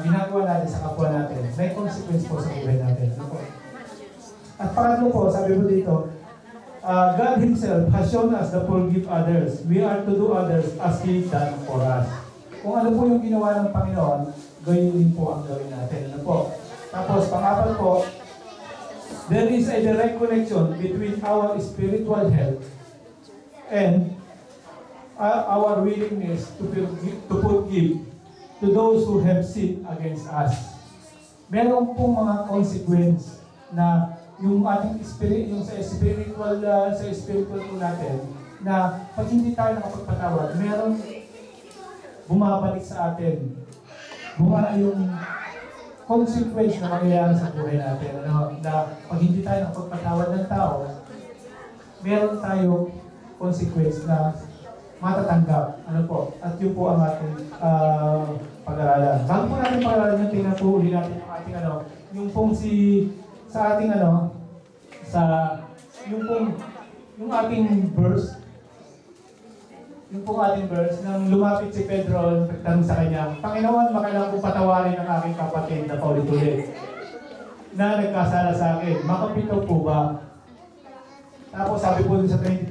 ginagawa natin sa kapwa natin, may consequence po sa buhay natin. At pangatlo po, sabi po dito, God Himself has shown us to forgive others. We are to do others as He done for us. Kung ano po yung ginawa ng Panginoon, gawin din po ang gawin natin. Ano po? Tapos, pangapat po, there is a direct connection between our spiritual health And our willingness to forgive to those who have sinned against us. Meron pong mga consequence na yung ating yung sa spiritual po natin, na pag hindi tayo nakapagpatawad, meron bumabalik sa atin. Yung consequence na mangyayari sa buhay natin. Na pag hindi tayo nakapagpatawad ng tao, meron tayong consequence na matatanggap. Ano po? At yun po ang ating pag-aralan. Bago po natin pag-aralan yung tingnan po uli natin yung ating yung pong sa ating yung ating verse, yung pong ating verse, nang lumapit si Pedro, nagtanong sa kanya, Panginoon, makailangan kong patawarin ang aking kapatid na paulit-ulit na nagkasala sa akin. Makapito po ba? Tapos sabi po dun sa 22,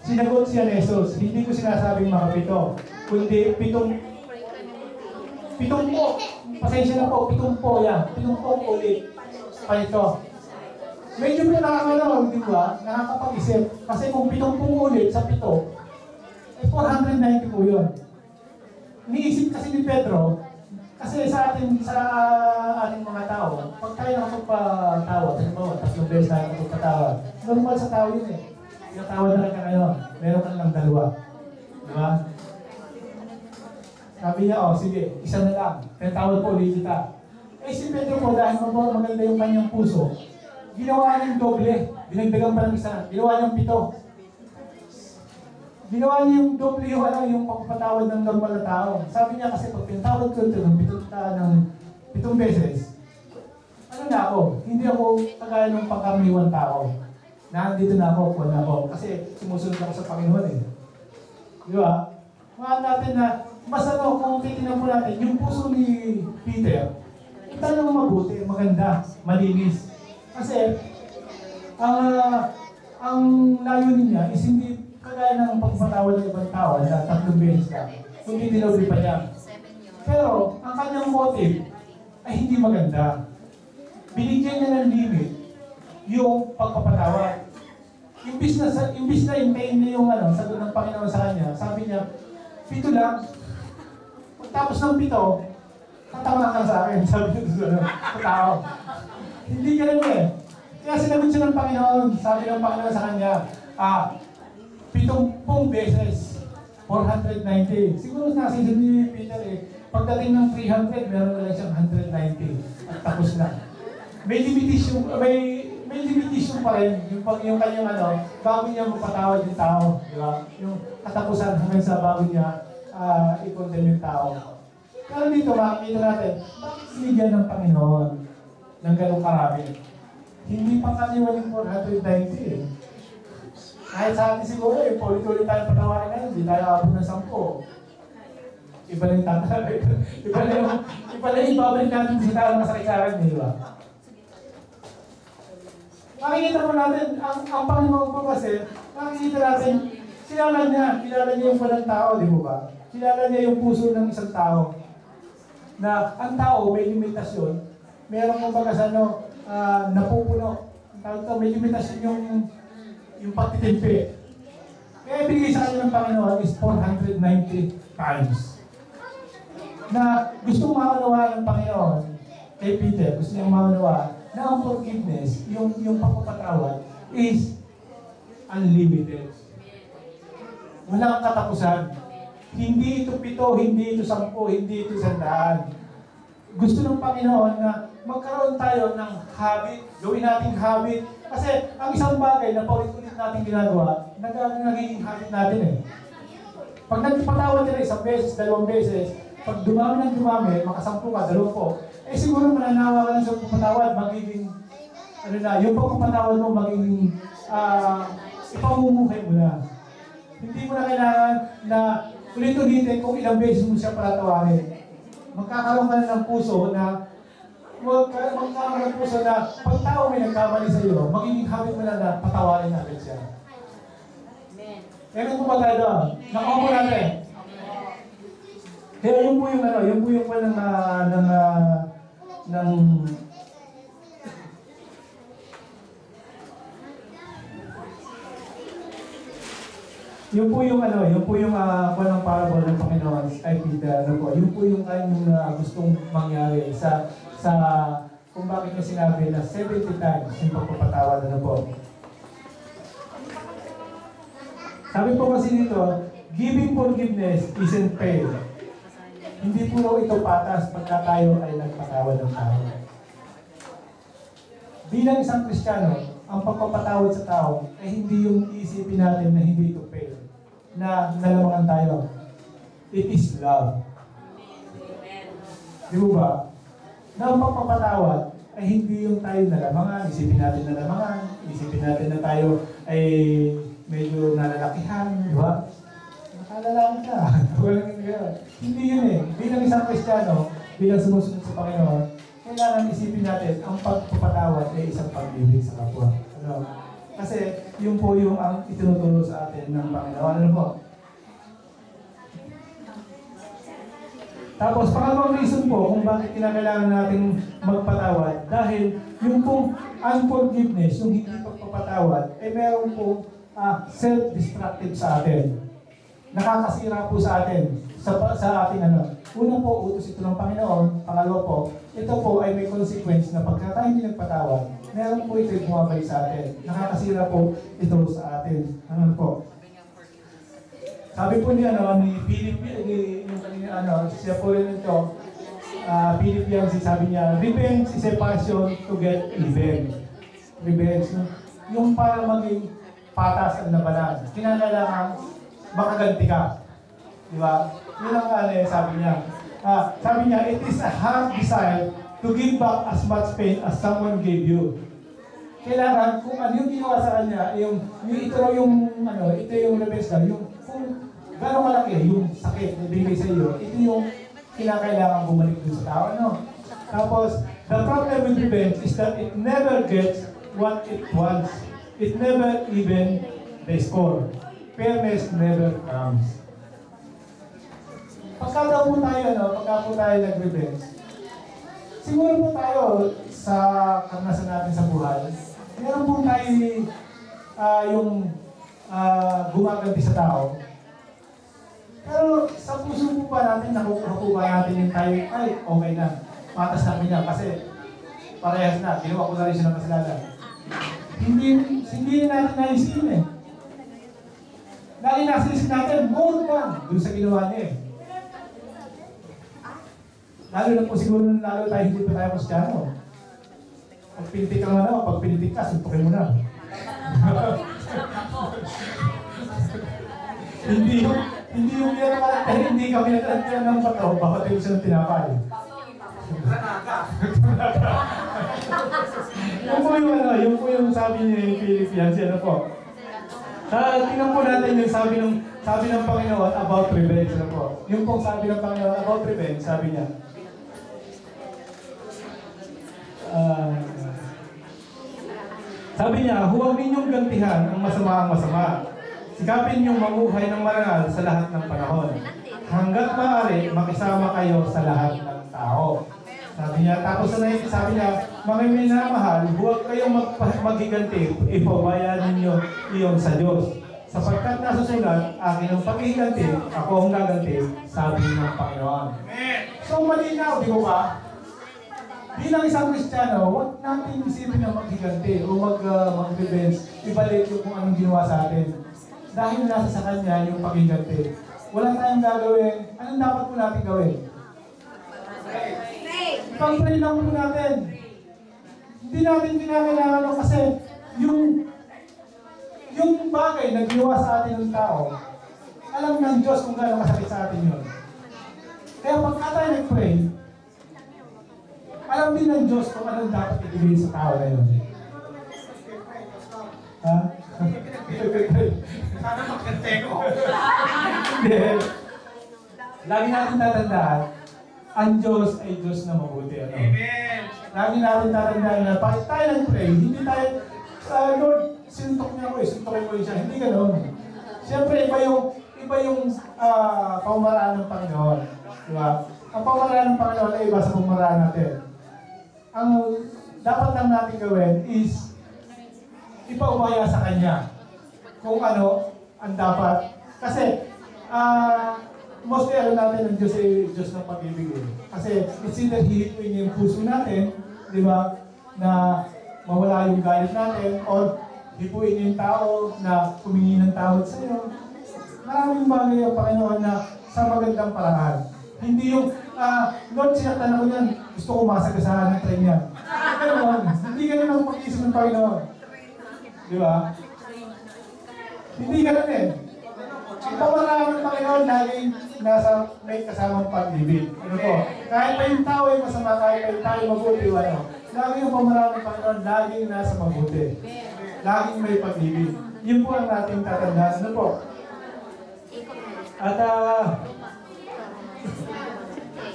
sinagot siya ni Jesus, hindi ko sinasabing makapito, kundi pitong po. Pasensya na po, pitong po yan. Pitong po ulit. Pa ito. Medyo po nakakalaw, di ba? Nakakapag-isip. Kasi kung pitong po ulit sa pito, 490 po yun. Niisip kasi ni Pedro, kasi sa ating mga tao, pag tayo nakapagpatawad, halimbawa, 3 beses tayo nakapagpatawad, normal sa tao yun eh. Tinatawad na lang ka ngayon, meron ka lang 2. Di ba? Sabi niya, sige, isa na lang. Tinatawad po ulit kita. Si Pedro po, dahil maganda yung kanyang puso, ginawa niyang doble. Binagdagan pa ng isa. Ginawa niyang 7. Ginawa niya yung doble yung pagpapatawad ng normal na tao. Sabi niya kasi pag pinatawad ko ito ng 7 beses, ano na ako? Hindi ako kagaya ng pangkaraniwang tao. Nandito na ako, kuha na ako. Kasi sumusunod ako sa Panginoon eh. Di ba? Mahal natin na, mas kung titignan po natin, yung puso ni Peter, talagang mabuti, maganda, malinis. Kasi, ang layunin niya is hindi kagaya ng pagpatawad ng ibang tao na 3 beses lang, kundi dinobli pa niya. Pero, ang kanyang motive ay hindi maganda. Binigyan niya ng limit yung pagpapatawad. Imbis na intayin niya yung sagot ng Panginoon sa kanya, sabi niya, 7 lang. Pagtapos ng 7, tatawa ka sa akin, sabi niya sa tao. Hindi ganun eh. Kaya sinagot siya ng Panginoon, sabi ng Panginoon sa kanya, 70 beses, 490. Siguro nasin ni Peter eh, pagdating ng 300, meron na lang siyang 190 at tapos na. May limitation pa rin yung kanyang bago niya magpatawad yung tao, di ba? Yung katapusan hanggang sa bago niya i-condemn yung tao. Pero dito makikita natin, bakit sinigyan ng Panginoon ng ganong karami? Hindi pa kaniwan yung 490 eh. Kahit sa atin siguro eh, paulit-ulit tayo patawarin ngayon, hindi tayo abot ng 10. Iba na yung tatalagay. Iba na yung ibabalik natin sa tao na sakit-saran, di ba? Makikita po natin, ang Panginoon po kasi, makikita natin, kilala niya yung walang tao, di ba? Kilala niya yung puso ng isang tao. Na ang tao may limitasyon, meron kong bagas napupuno. May limitasyon yung pagtitimpi. Kaya ibigay sa kanya ng Panginoon is 490 times. Na gusto maunawa ng Panginoon kay Peter, gusto niyang maunawa na ang forgiveness, yung pagpapatawad is unlimited. Walang katapusan. Hindi ito 7, hindi ito 10, hindi ito 100. Gusto ng Panginoon na magkaroon tayo ng habit, gawin nating habit. Kasi ang isang bagay na paulit-ulit natin ginagawa, nagiging habit natin eh. Pag nagpatawad ka na 1 beses, 2 beses, pag dumami ng dumami, makasampu ka, 20, siguro mananawa ka lang sa pagpapatawad, magiging, yung pagpapatawad mo magiging, ipamumuhay mo na. Hindi mo na kailangan na ulit-ulitin kung ilang beses mo siya palatawarin. Magkakaroon ka na ng puso na pag tao may nagkamali sa iyo, magiging habit mo na patawarin natin siya. Amen. Kaya kung ba tayo doon? Nakuha po natin. Kaya yun po yung Yun po yung ng parable ng Panginoon kay Peter, ano po. Yun po yung kanyang gustong mangyari sa kung bakit niya sinabi na 70 times yung pagpapatawad, ano po. Sabi po kasi dito, giving forgiveness isn't fair. Hindi po raw ito patas pagka tayo ay nagpatawad ng tao. Bilang isang Kristiyano, ang pagpapatawad sa tao ay hindi yung isipin natin na hindi ito fair, na nalamangan tayo. It is love. Di ba? Na ang pagpapatawad ay hindi yung tayo nalamangan, isipin natin nalamangan, isipin natin na tayo ay medyo nalalakihan, di ba? Nakalalaki ka. Hindi yun eh. Bilang isang Kristiyano, bilang sumusunod sa Panginoon, kailangan isipin natin ang pagpapatawad ay isang pag-ibig sa kapwa. Ano? Kasi yun po yung ang itinuturo sa atin ng Panginoon. Ano po? Tapos, pangalawang reason po kung bakit kinakailangan natin magpatawad, dahil yung pong unforgiveness, yung hindi pagpapatawad, ay meron pong self-destructive sa atin. Nakakasira po sa atin, sa ating ano. Una po, utos ito ng Panginoon. Pangalawa po, ito po ay may consequence na pagka tayo hindi nagpatawad, meron po ito yung bumabalik sa atin. Nakakasira po ito sa atin. Ano po? Sabi po ni Philip, siya po rin ito, Philippians, sabi niya, revenge is a passion to get even. Revenge, yung para maging patas ang labanan. Kinakailangan makaganti ka. Di ba? Yun ang sabi niya. Sabi niya, it is a hard desire to give back as much pain as someone gave you. Kailangan, kung ano yung ginawa sa kanya, ito yung revenge lang, yung kung gano'ng malaki yung sakit na ibigay sa iyo, ito yung kinakailangan bumalik dun sa tao. Ano? Tapos, the problem with revenge is that it never gets what it wants. It never even the score. Fairness never comes. Pagka po tayo nag-revenge, siguro po tayo sa karanasan natin sa buhay, meron po tayo gumaganti sa tao. Pero sa puso po ba natin, nakukuha po ba natin yung tayo, ay, okay na, matas namin niya kasi parehas na, ginawa ko na rin siya ng kasalanan. Hindi natin naisipin eh. Lagi nasilisip natin, more than dun sa ginawa niya eh. Lalo na po siguro, lalo tayo hindi pa tayo Kristiyano. Pag pinitik ka nga naman, pag pinitik ka, suntukin mo na. Hindi yung hindi kami nagkaroon ng bato, bakit yung siya ng tinapay. Yung po yung sabi ni Philippians, ano po. Tingnan po natin yung sabi ng Panginoon about revenge, ano po. Yung pong sabi ng Panginoon about revenge, sabi niya, huwag ninyong gantihan ang masama ang masama. Sikapin niyong mamuhay ng marangal sa lahat ng panahon. Hanggat maaari, makisama kayo sa lahat ng tao. Sabi niya, tapos sabi niya, mga minamahal, huwag kayong maghiganti, ipabayaan ninyo iyon sa Diyos. Sapagkat nasusulat, akin ang paghiganti, ako ang gaganti, sabi ng Panginoon. So malinaw, di ba? Bilang isang Kristiyano, huwag natin isipin na maghiganti o mag-revenge, ibalik yung kung anong ginawa sa atin. Dahil nasa sa Kanya yung paghiganti. Wala tayong gagawin. Anong dapat po natin gawin? Ipag-pray lang po natin. Hindi natin kinakailangan kasi yung bagay na ginawa sa atin ng tao, alam ng Diyos kung gaano masakit sa atin yun. Kaya pagka tayo nag-pray, alam din ng Diyos kung anong dapat ibigay sa tao na yun. Ha? Sana magkantego. Hindi. Lagi natin tatandaan, ang Diyos ay Diyos na mabuti. Ano? Amen. Lagi natin tatandaan na pag tayo nag-pray, hindi tayo, Lord, sinuntok niya ako sinuntokin ko siya. Hindi ganoon. Siyempre, iba yung pamamaraan ng Panginoon. Diba? Ang pamamaraan ng Panginoon ay iba sa pamamaraan natin. Ang dapat lang natin gawin is ipaubaya sa Kanya kung ano ang dapat Kasi, mostly alam natin ang Diyos ay Diyos ng pag-ibig. Kasi it's either hihituin niya yung puso natin, di ba, na mawala yung galit natin, or hipuin niya yung tao na humingi ng tawad sa iyo. Maraming bagay ang Panginoon na sa magandang paraan. Hindi yung, Lord, sinaktan ako yan, gusto ko masagasahan ng tren yan. Hindi ganun ang pag-iisip ng Panginoon. Di ba? Hindi ganun eh. Ang pamaraan ng Panginoon laging may kasamang pag-ibig. Ano po? Kahit pa yung tao ay masama, kahit pa yung tayo mabuti, ano? Laging ang pamaraan ng Panginoon, laging nasa mabuti. Laging may pag-ibig. Yun po ang ating tatandaan. Ano po? At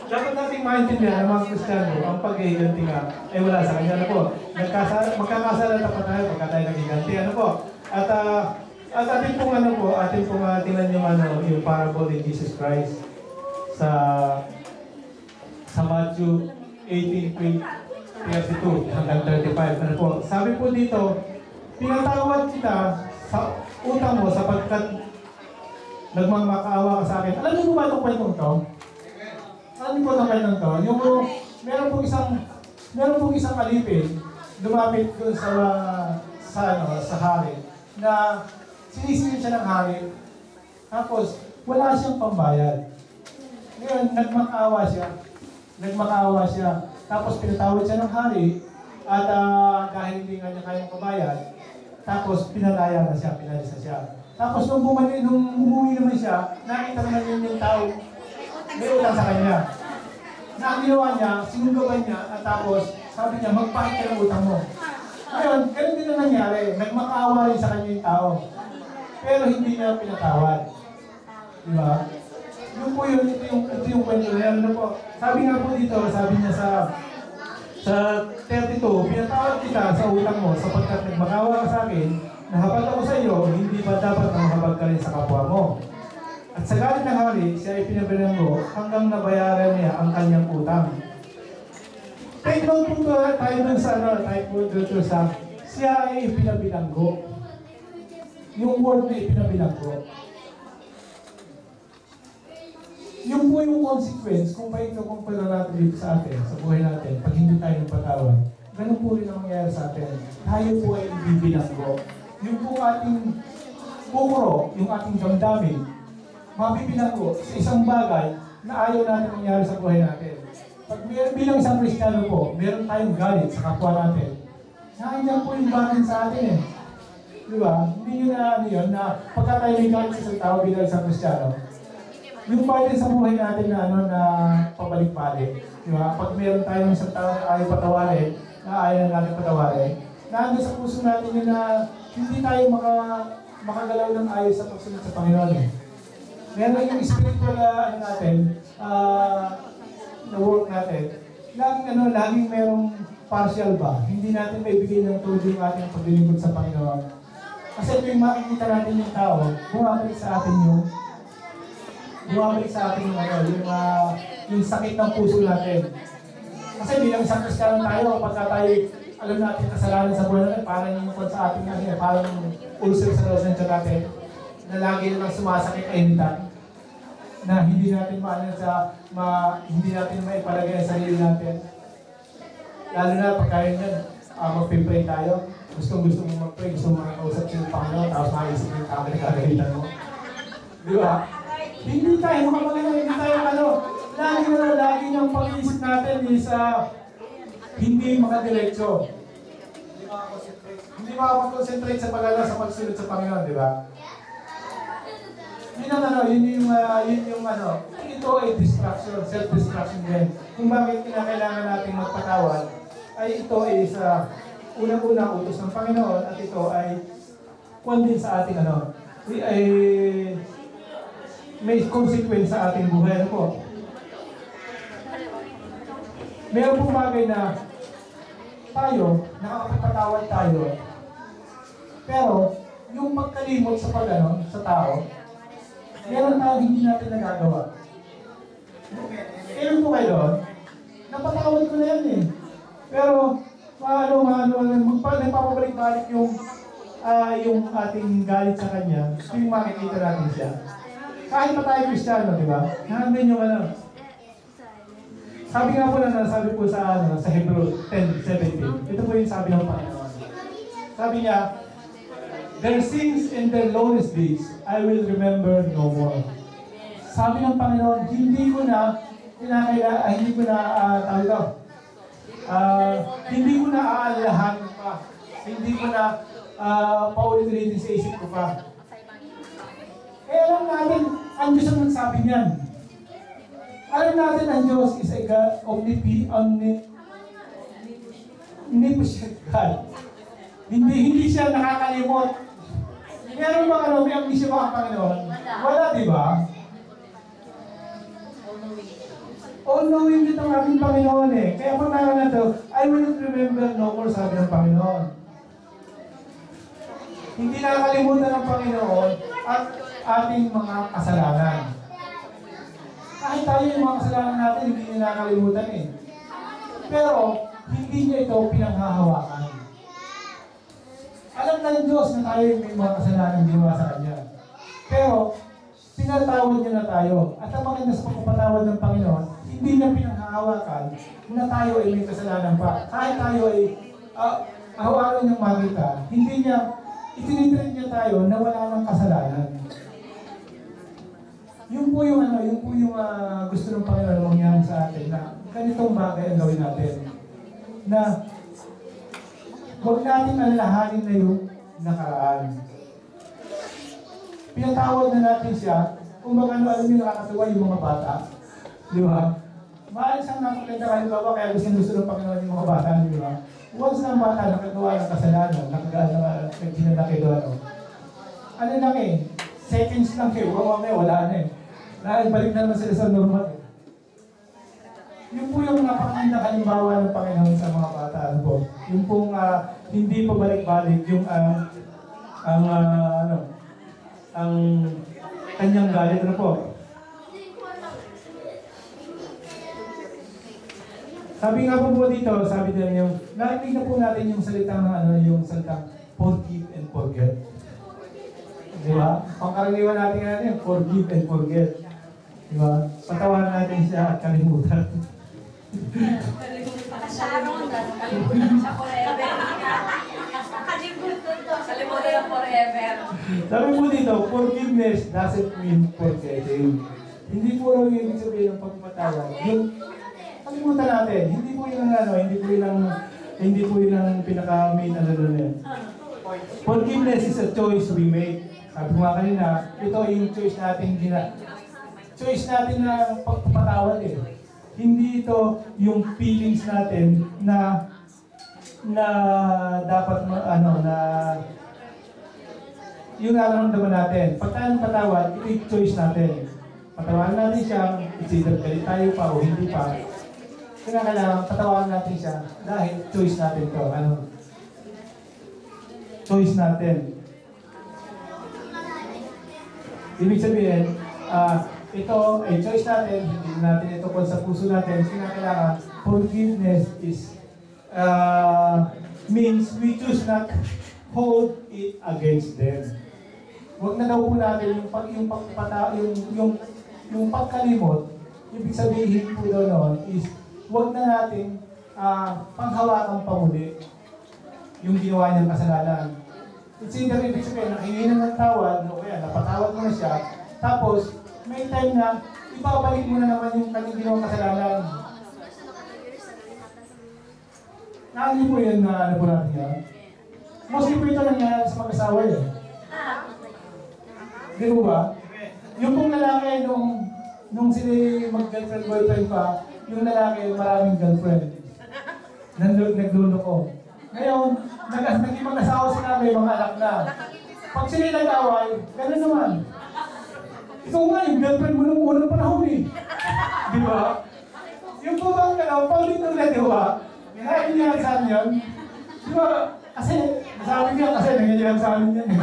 dapat nating maintindihan ng mga Kristiyano, ang pag-iiganti nga ay wala sa kanya. Ano po? Magkakasalata pa tayo pagka tayo nag-iganti. Ano po? At atin pong tingnan yung parable ni Jesus Christ sa Matthew 18:32 hanggang 35. Ano po? Sabi po dito, pinatawad kita sa utang mo sapagkat nagmamakaawa ka sa akin. Alam niyo ba itong kwentong to? Alam niyo po itong kwentong to? Yung meron pong isang alipin lumapit doon sa hari na sinisingil siya ng hari. Tapos wala siyang pambayad. Ngayon nagmakaawa siya. Tapos pinatawad siya ng hari at dahil hindi nga niya kayang pabayad, tapos pinalaya na siya, pinalis na siya. Tapos nung umuwi naman siya, nakita naman yun yung tao may utang sa kanya. Na ang ginawa niya, sinugaban niya, at tapos sabi niya, magpahit ka ng utang mo. Ngayon, ganun din na nangyari. Nagmakaawa rin sa kanya yung tao. Pero hindi niya pinatawad. Di ba? Yun po yun, ito yung kwento na yan. Ano po? Sabi nga po dito, sabi niya sa 32, pinatawad kita sa utang mo sapagkat nagmakaawa ka sa akin, nahabag ako sa iyo, hindi ba dapat na mahabag ka rin sa kapwa mo? At sa galit ng hari, siya ay pinabilanggo hanggang nabayaran niya ang kanyang utang. Take note po tayo dun sa siya ay pinabilanggo. Yung word na ipinabilanggo. Yung po yung consequence, kung pala natin dito sa atin, sa buhay natin, pag hindi tayo nagpatawad, ganun po rin ang mangyayari sa atin. Tayo po ay ibibilanggo. Yung po ating bukro, yung ating damdamin, mabibilanggo sa isang bagay na ayaw natin mangyari sa buhay natin. Pag bilang isang Kristiyano po, meron tayong galit sa kapwa natin, nandiyan po yung galit sa atin eh. Di ba? Hindi yun na pagka tayo may galit sa isang tao bilang isang Kristiyano, yung galit sa buhay natin na pabalik-balik. Di ba? Pag meron tayong isang tao na ayaw patawarin, na ayaw natin patawarin, nandun sa puso natin yun na hindi tayo makagalaw ng ayos sa pagsunod sa Panginoon. Meron yung spiritual na work natin. Laging merong partial ba? Hindi natin maibigay ng todo yung ating paglilingkod sa Panginoon. Kasi ito yung makikita natin yung tao, bumabalik sa atin yung sakit ng puso natin. Kasi bilang isang Kristiyano tayo, pagka tayo alam natin kasalanan sa buhay natin, parang yung sa ating parang ulcer sa loob ng tiyan natin, na lagi namang sumasakit kainitan, na hindi natin hindi natin maipalagay ang sarili natin. Lalo na pagka yun yan, mag-pray tayo, gusto mo mag-pray, gusto mo makausap siya ng Panginoon, tapos maisip yung tama na kagalitan mo. Di ba? Hindi tayo makamagay, hindi tayo lagi ng pag-iisip natin is hindi makadiretso. Hindi makapag-concentrate sa sa pagsunod sa Panginoon, di ba? Ito ay distraction, self-distraction din. Kung bakit kinakailangan natin magpatawad, ay ito ay sa unang-unang utos ng Panginoon at ito ay kung din sa ating ay may consequence sa ating buhay. Ano po? Meron pong bagay na tayo, nakakapagpatawad tayo, pero yung magkalimot sa sa tao, meron tayong hindi natin nagagawa. Kailan po kayo doon? Napatawad ko na yan eh. Pero, nagpapabalik-balik yung ating galit sa Kanya, yung makikita natin siya. Kahit pa tayo Kristiyano, di ba? Nandun yung ano. Sabi nga po sabi po sa Hebrew 10:17. Ito po yung sabi ng Panginoon. Sabi niya, their sins and their lowest deeds, I will remember no more. Sabi ng Panginoon, hindi ko na aalalahan pa. Hindi ko na paulit-ulitin sa isip ko pa. Alam natin, ang Diyos ang nagsabi niyan. Alam natin, ang Diyos is a God, omnipotent God. Hindi siya nakakalimot. Meron ba may amnesia ba ang Panginoon? Wala, di ba? All-knowing din ang ating Panginoon eh. Kaya kung na ito, I will not remember no more, sabi ng Panginoon. Hindi nakakalimutan ng Panginoon at ating mga kasalanan. Kahit tayo yung mga kasalanan natin, hindi niya nakakalimutan eh. Pero, hindi niya ito pinanghahawakan. Alam ng Diyos na tayo may mga kasalanan ginawa sa Kanya. Pero, pinatawad niya na tayo. At ang maganda sa pagpapatawad ng Panginoon, hindi niya pinanghahawakan na tayo ay may kasalanan pa. Kahit tayo ay araw-araw niyang makita, hindi niya, itinitreat niya tayo na wala ng kasalanan. Yun po yung gusto ng Panginoon mangyari sa atin na ganitong bagay ang gawin natin. Na huwag natin alalahanin na yung nakaraan. Pinatawad na natin siya, kung alam niyo nakakatuwa yung mga bata. Di ba? Maaari siyang napaganda kayo ba kaya gusto ng Panginoon yung mga bata, di ba? Once na bata nakagawa ng kasalanan, nagsinalaki doon, ano lang eh, seconds lang kayo, wala na eh. Balik na naman sila sa normal eh. Yung po yung napakaganda halimbawa ng Panginoon sa mga bata, ano po? Yung pong hindi pa balik-balik, yung ang kanyang galit, ano po? Sabi nga po dito, sabi din yung, narinig na po natin yung salitang, yung salitang forgive and forget. Di ba? Ang karaniwan natin yung forgive and forget. Di ba? Patawanan natin siya at kalimutan. Kalimutan siya forever. Kalimutan forever. Sabi po dito, forgiveness doesn't mean forgetting. Hindi po lang yung ibig sabihin ng pagpatawad. Yung kalimutan natin, hindi po yun ang pinaka-main Forgiveness is a choice we make. Sabi ko nga kanina, ito yung choice natin na pagpapatawad eh. Hindi ito yung feelings natin na dapat yung nararamdaman natin. Pag tayo patawad, ito yung choice natin. Patawaran natin siya, it's either galit tayo pa o hindi pa. Kailangan patawaran natin siya dahil choice natin ito. Choice natin. Ibig sabihin, ito ay choice natin, hindi natin ito kung sa puso natin. Kailangan forgiveness is means we choose not hold it against them. Huwag na daw po natin yung pagkalimot, ibig sabihin po daw noon is huwag na natin panghawakan pa muli yung ginawa niyang kasalanan. It's either ibig sabihin, nakahingi ng tawad, o kaya napatawad mo na siya, tapos may time na ibabalik mo na naman yung kanyang ginawang kasalanan. Naano po yan na po natin yan? Mostly po ito nangyari sa mag-asawa eh. Di ba ba? Yung pong lalaki nung sila mag-girlfriend-boyfriend pa, yung lalaki maraming girlfriend. Naglulo ko. Ngayon, naging mag-asawa sila, may mga anak na. Pag sila nag-away, gano'n naman. Ikaw nga, yung girlfriend mo nung unang panahon eh. Di ba? Yung po bang paulit ulit, di ba? Nangyayari sa amin yan. Di ba? Kasi, sabi niya kasi nangyayari sa amin yan eh.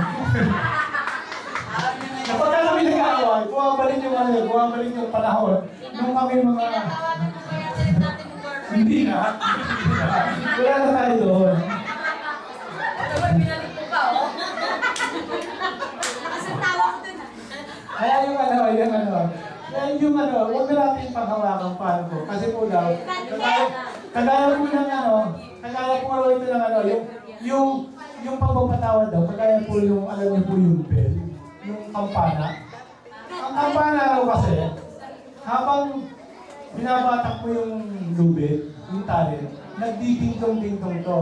Kapag kami nag-aaway, bumabalik yung panahon nung kami mga... Hindi na. Wala na tayo doon. Ano ba, pinalik mo pa, oh? yung yung huwag na natin panghawakan paano po. Kasi po daw, kagaya po ng kagaya po ito ng yung pagpapatawad daw, kagaya po yung, alam niyo po yung bell, yung kampana. Ang kampana raw kasi, habang binabatak po yung lubid, yung talent, nagdidingtong-dingtong to.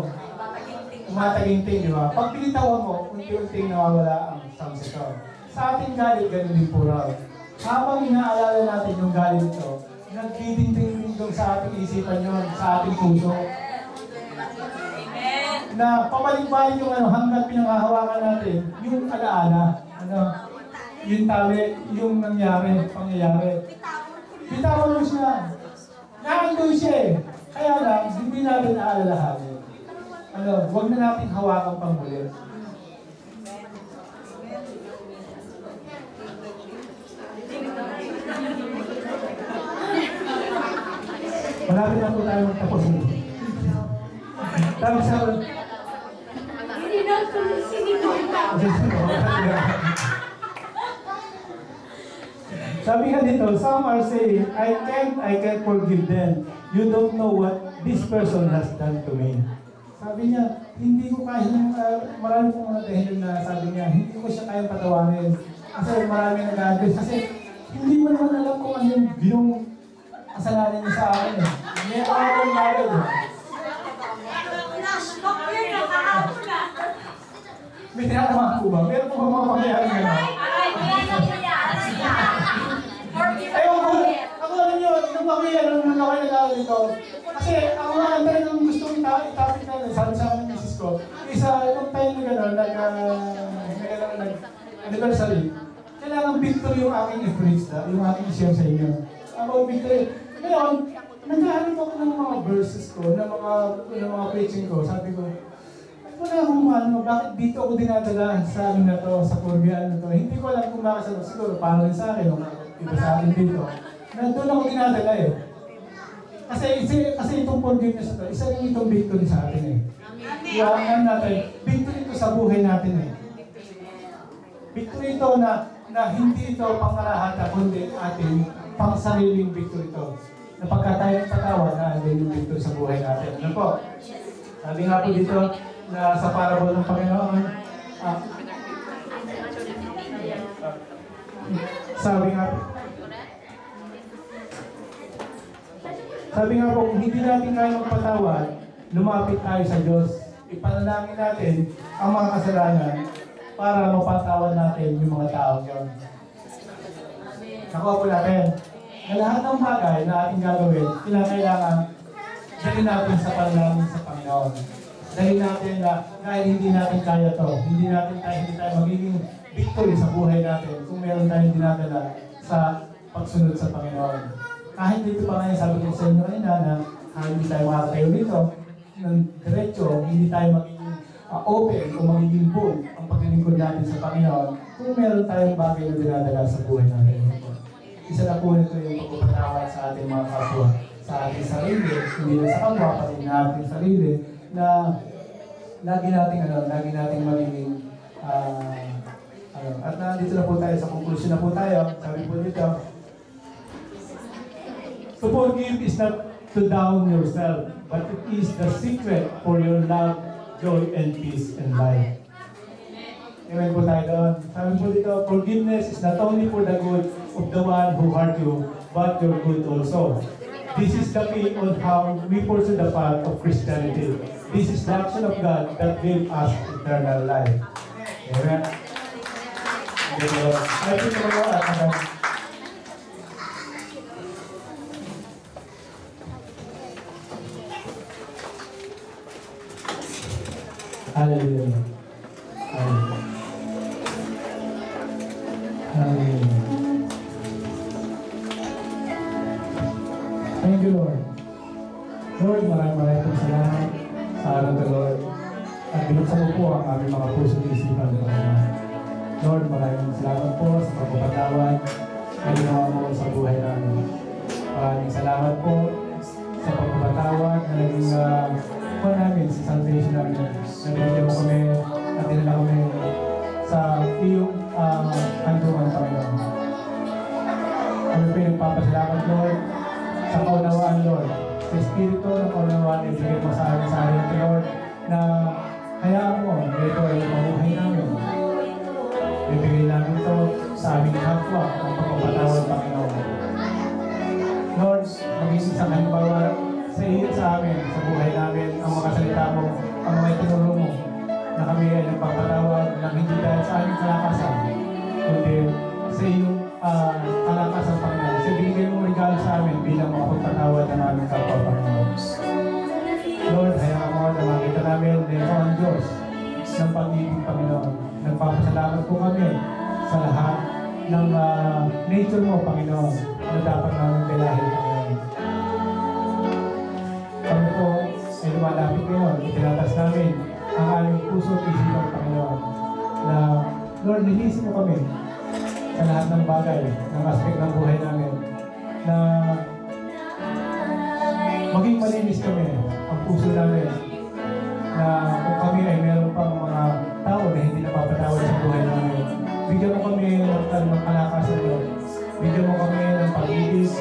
Umataginting, di ba? Pag pinitawan mo, unti-unting nawawala ang samsito. Sa ating galit, ganun din po raw. Habang inaalala natin yung galit ito, nagdidingtong-dingtong sa ating isipan yun, sa ating puso. Amen! Na pabalik-balik yung hanggang pinanghahawakan natin, yung alaala, yung tali, yung nangyari, pangyayari. Bitawan mo siya. Naandun siya eh. Kaya lang, hindi natin aalalahanin. Huwag na natin hawakan pang muli. Malapit na po tayo magtapos. Tapos sa... Hindi na Sabi nga dito, some are saying, I can't forgive them. You don't know what this person has done to me. Sabi niya, hindi ko kaya, marami pong mga dahilan na sabi niya, hindi ko siya kayang patawarin. Kasi marami nag-agres. Kasi hindi mo naman alam kung ano yung ginong kasalanan niya sa akin. May akong married. May tinatamaan po ba? Meron po ba mga pangyayari nga? Ako alam nyo, nung ako nag-aaral dito, kasi ako nga talagang gusto kong itapit na, sabi sa akin ng misis ko, nung tayo na gano'n, anniversary, kailangan victory yung aking i-preach na, yung aking i-share sa inyo. Ako victory. Ngayon, naghahanap ako ng mga verses ko, ng mga preaching ko, sabi ko, wala akong bakit dito ako dinadala sa na to, sa Korean na to. Hindi ko alam kung bakit siguro, paano rin sa akin, iba sa akin dito. Doon ako dinadala eh. Kasi itong forgiveness na to, isa rin itong victory sa atin eh. Iwanan natin, victory ito sa buhay natin eh. Victory ito na hindi ito pangkalahatan, kundi ating pang-sariling victory ito. Na pagka tayo patawad na yung victory sa buhay natin. Ano po? Sabi nga po dito, na sa parable ng Panginoon, sabi nga po, kung hindi natin kaya magpatawad, lumapit tayo sa Diyos. Ipanalangin natin ang mga kasalanan para mapatawad natin yung mga taong yun. Nakuha po natin. Na lahat ng bagay na ating gagawin, kailangan dalhin natin sa panalangin sa Panginoon. Dahil natin na kahit hindi natin kaya to, hindi tayo magiging victory sa buhay natin kung meron tayong dinadala sa pagsunod sa Panginoon. Kahit dito pa ngayon, sabi ko sa inyo na hindi tayo makatayo dito ng diretso, hindi tayo magiging open o magiging bold ang paglilingkod natin sa Panginoon kung meron tayong bagay na dinadala sa buhay natin. Isa na po nito yung pagpapatawad sa ating mga kapwa, sa ating sarili, hindi na sa kapwa, pati na ating sarili, na lagi nating magiging at nandito na po tayo sa conclusion na po tayo. Sabi po dito, to forgive is not to down yourself, but it is the secret for your love, joy, and peace in life. Amen po tayo doon. Sabi po dito, forgiveness is not only for the good of the one who hurt you, but your good also. This is the key on how we pursue the path of Christianity. This is the action of God that gives us eternal life. Amen. I think Hallelujah. Hallelujah. Hallelujah. Thank you, Lord. Lord, maraming salamat sa araw ng Lord. At binuksan mo po ang aming mga puso at isipan ng Panginoon. Lord, maraming salamat po sa pagpapatawad na ginawa mo sa buhay namin. Maraming salamat po sa pagpapatawad na naging namin sa salvation namin. Nagpapatawad mo kami at dinala kami sa iyong handungan, Panginoon. Kami po yung nagpapasalamat, Lord, sa kaunawaan, Lord. Sa Espiritu ng kaunawaan, ibigay mo sa amin, Lord, na hayaan mo, ito ay mabuhay namin. Ibigay namin ito sa aming kapwa ang pagpapatawad, Panginoon. Lord, maging isang halimbawa sa iyo sa amin, sa buhay namin, ang mga salita mo, ang mga itinuro mo, na kami ay nagpapatawad ng hindi dahil sa aming kalakasan, kundi sa iyong kalakasan, Panginoon. Sa binigay mong regalo sa amin bilang mga pagpatawad ng aming kapwa, Panginoon. Lord, hayaan mo na makita namin na ito ang Diyos ng pag-ibig, Panginoon. Nagpapasalamat po kami sa lahat ng nature mo, Panginoon, na dapat namin kailahin, Panginoon. Kami po ay lumalapit ngayon, itinatas namin ang aming puso at isipan, Panginoon, na Lord, linisin mo kami sa lahat ng bagay, ng aspect ng buhay namin, na maging malinis kami ang puso namin, na kung kami ay meron pang mga tao na hindi napapatawad sa buhay namin, bigyan mo kami ng kalakasan, Lord. Bigyan mo kami ng pag-ibig,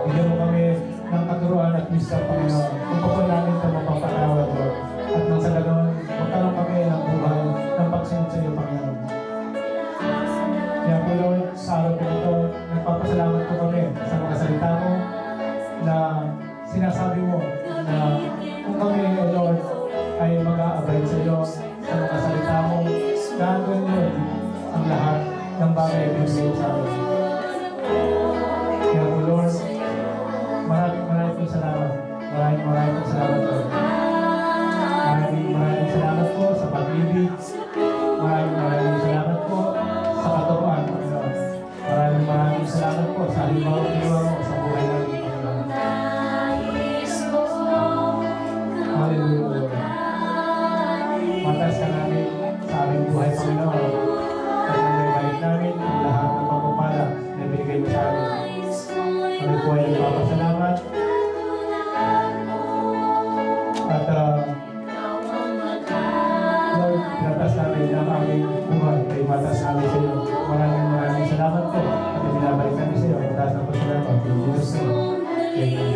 bigyan mo kami ng katuruan at wisdom, Panginoon. Kung pa po namin ito mapapatawad, Lord. At nang sa ganoon, magkaroon kami ng buhay ng pagsunod sa iyo, Panginoon. Kaya po, Lord, sa araw po ito, nagpapasalamat po kami sa mga salita mo na sinasabi mo na kung kami, Lord, ay mag-aabay sa iyo sa mga salita mo, gagawin, Lord, ang lahat ng bagay ay bibigay sa amin. Kaya po, Lord, maraming po salamat. Maraming po salamat, Lord. Maraming salamat po sa pag-ibig. Maraming salamat po sa katuruan, Panginoon. Maraming salamat po sa halimbawa mo sa buhay namin, Panginoon. Hallelujah, Lord. Matas ka namin sa aming buhay, Panginoon. At nabalik namin ang lahat ng pagpapala na binigay mo sa amin. Kami po ay nagpapasalamat. At Lord, pinatas namin ang aming buhay ay matas namin sa iyo. Maraming salamat po at binabalik namin sa iyo. Matas na po salamat. In Jesus' name. Amen.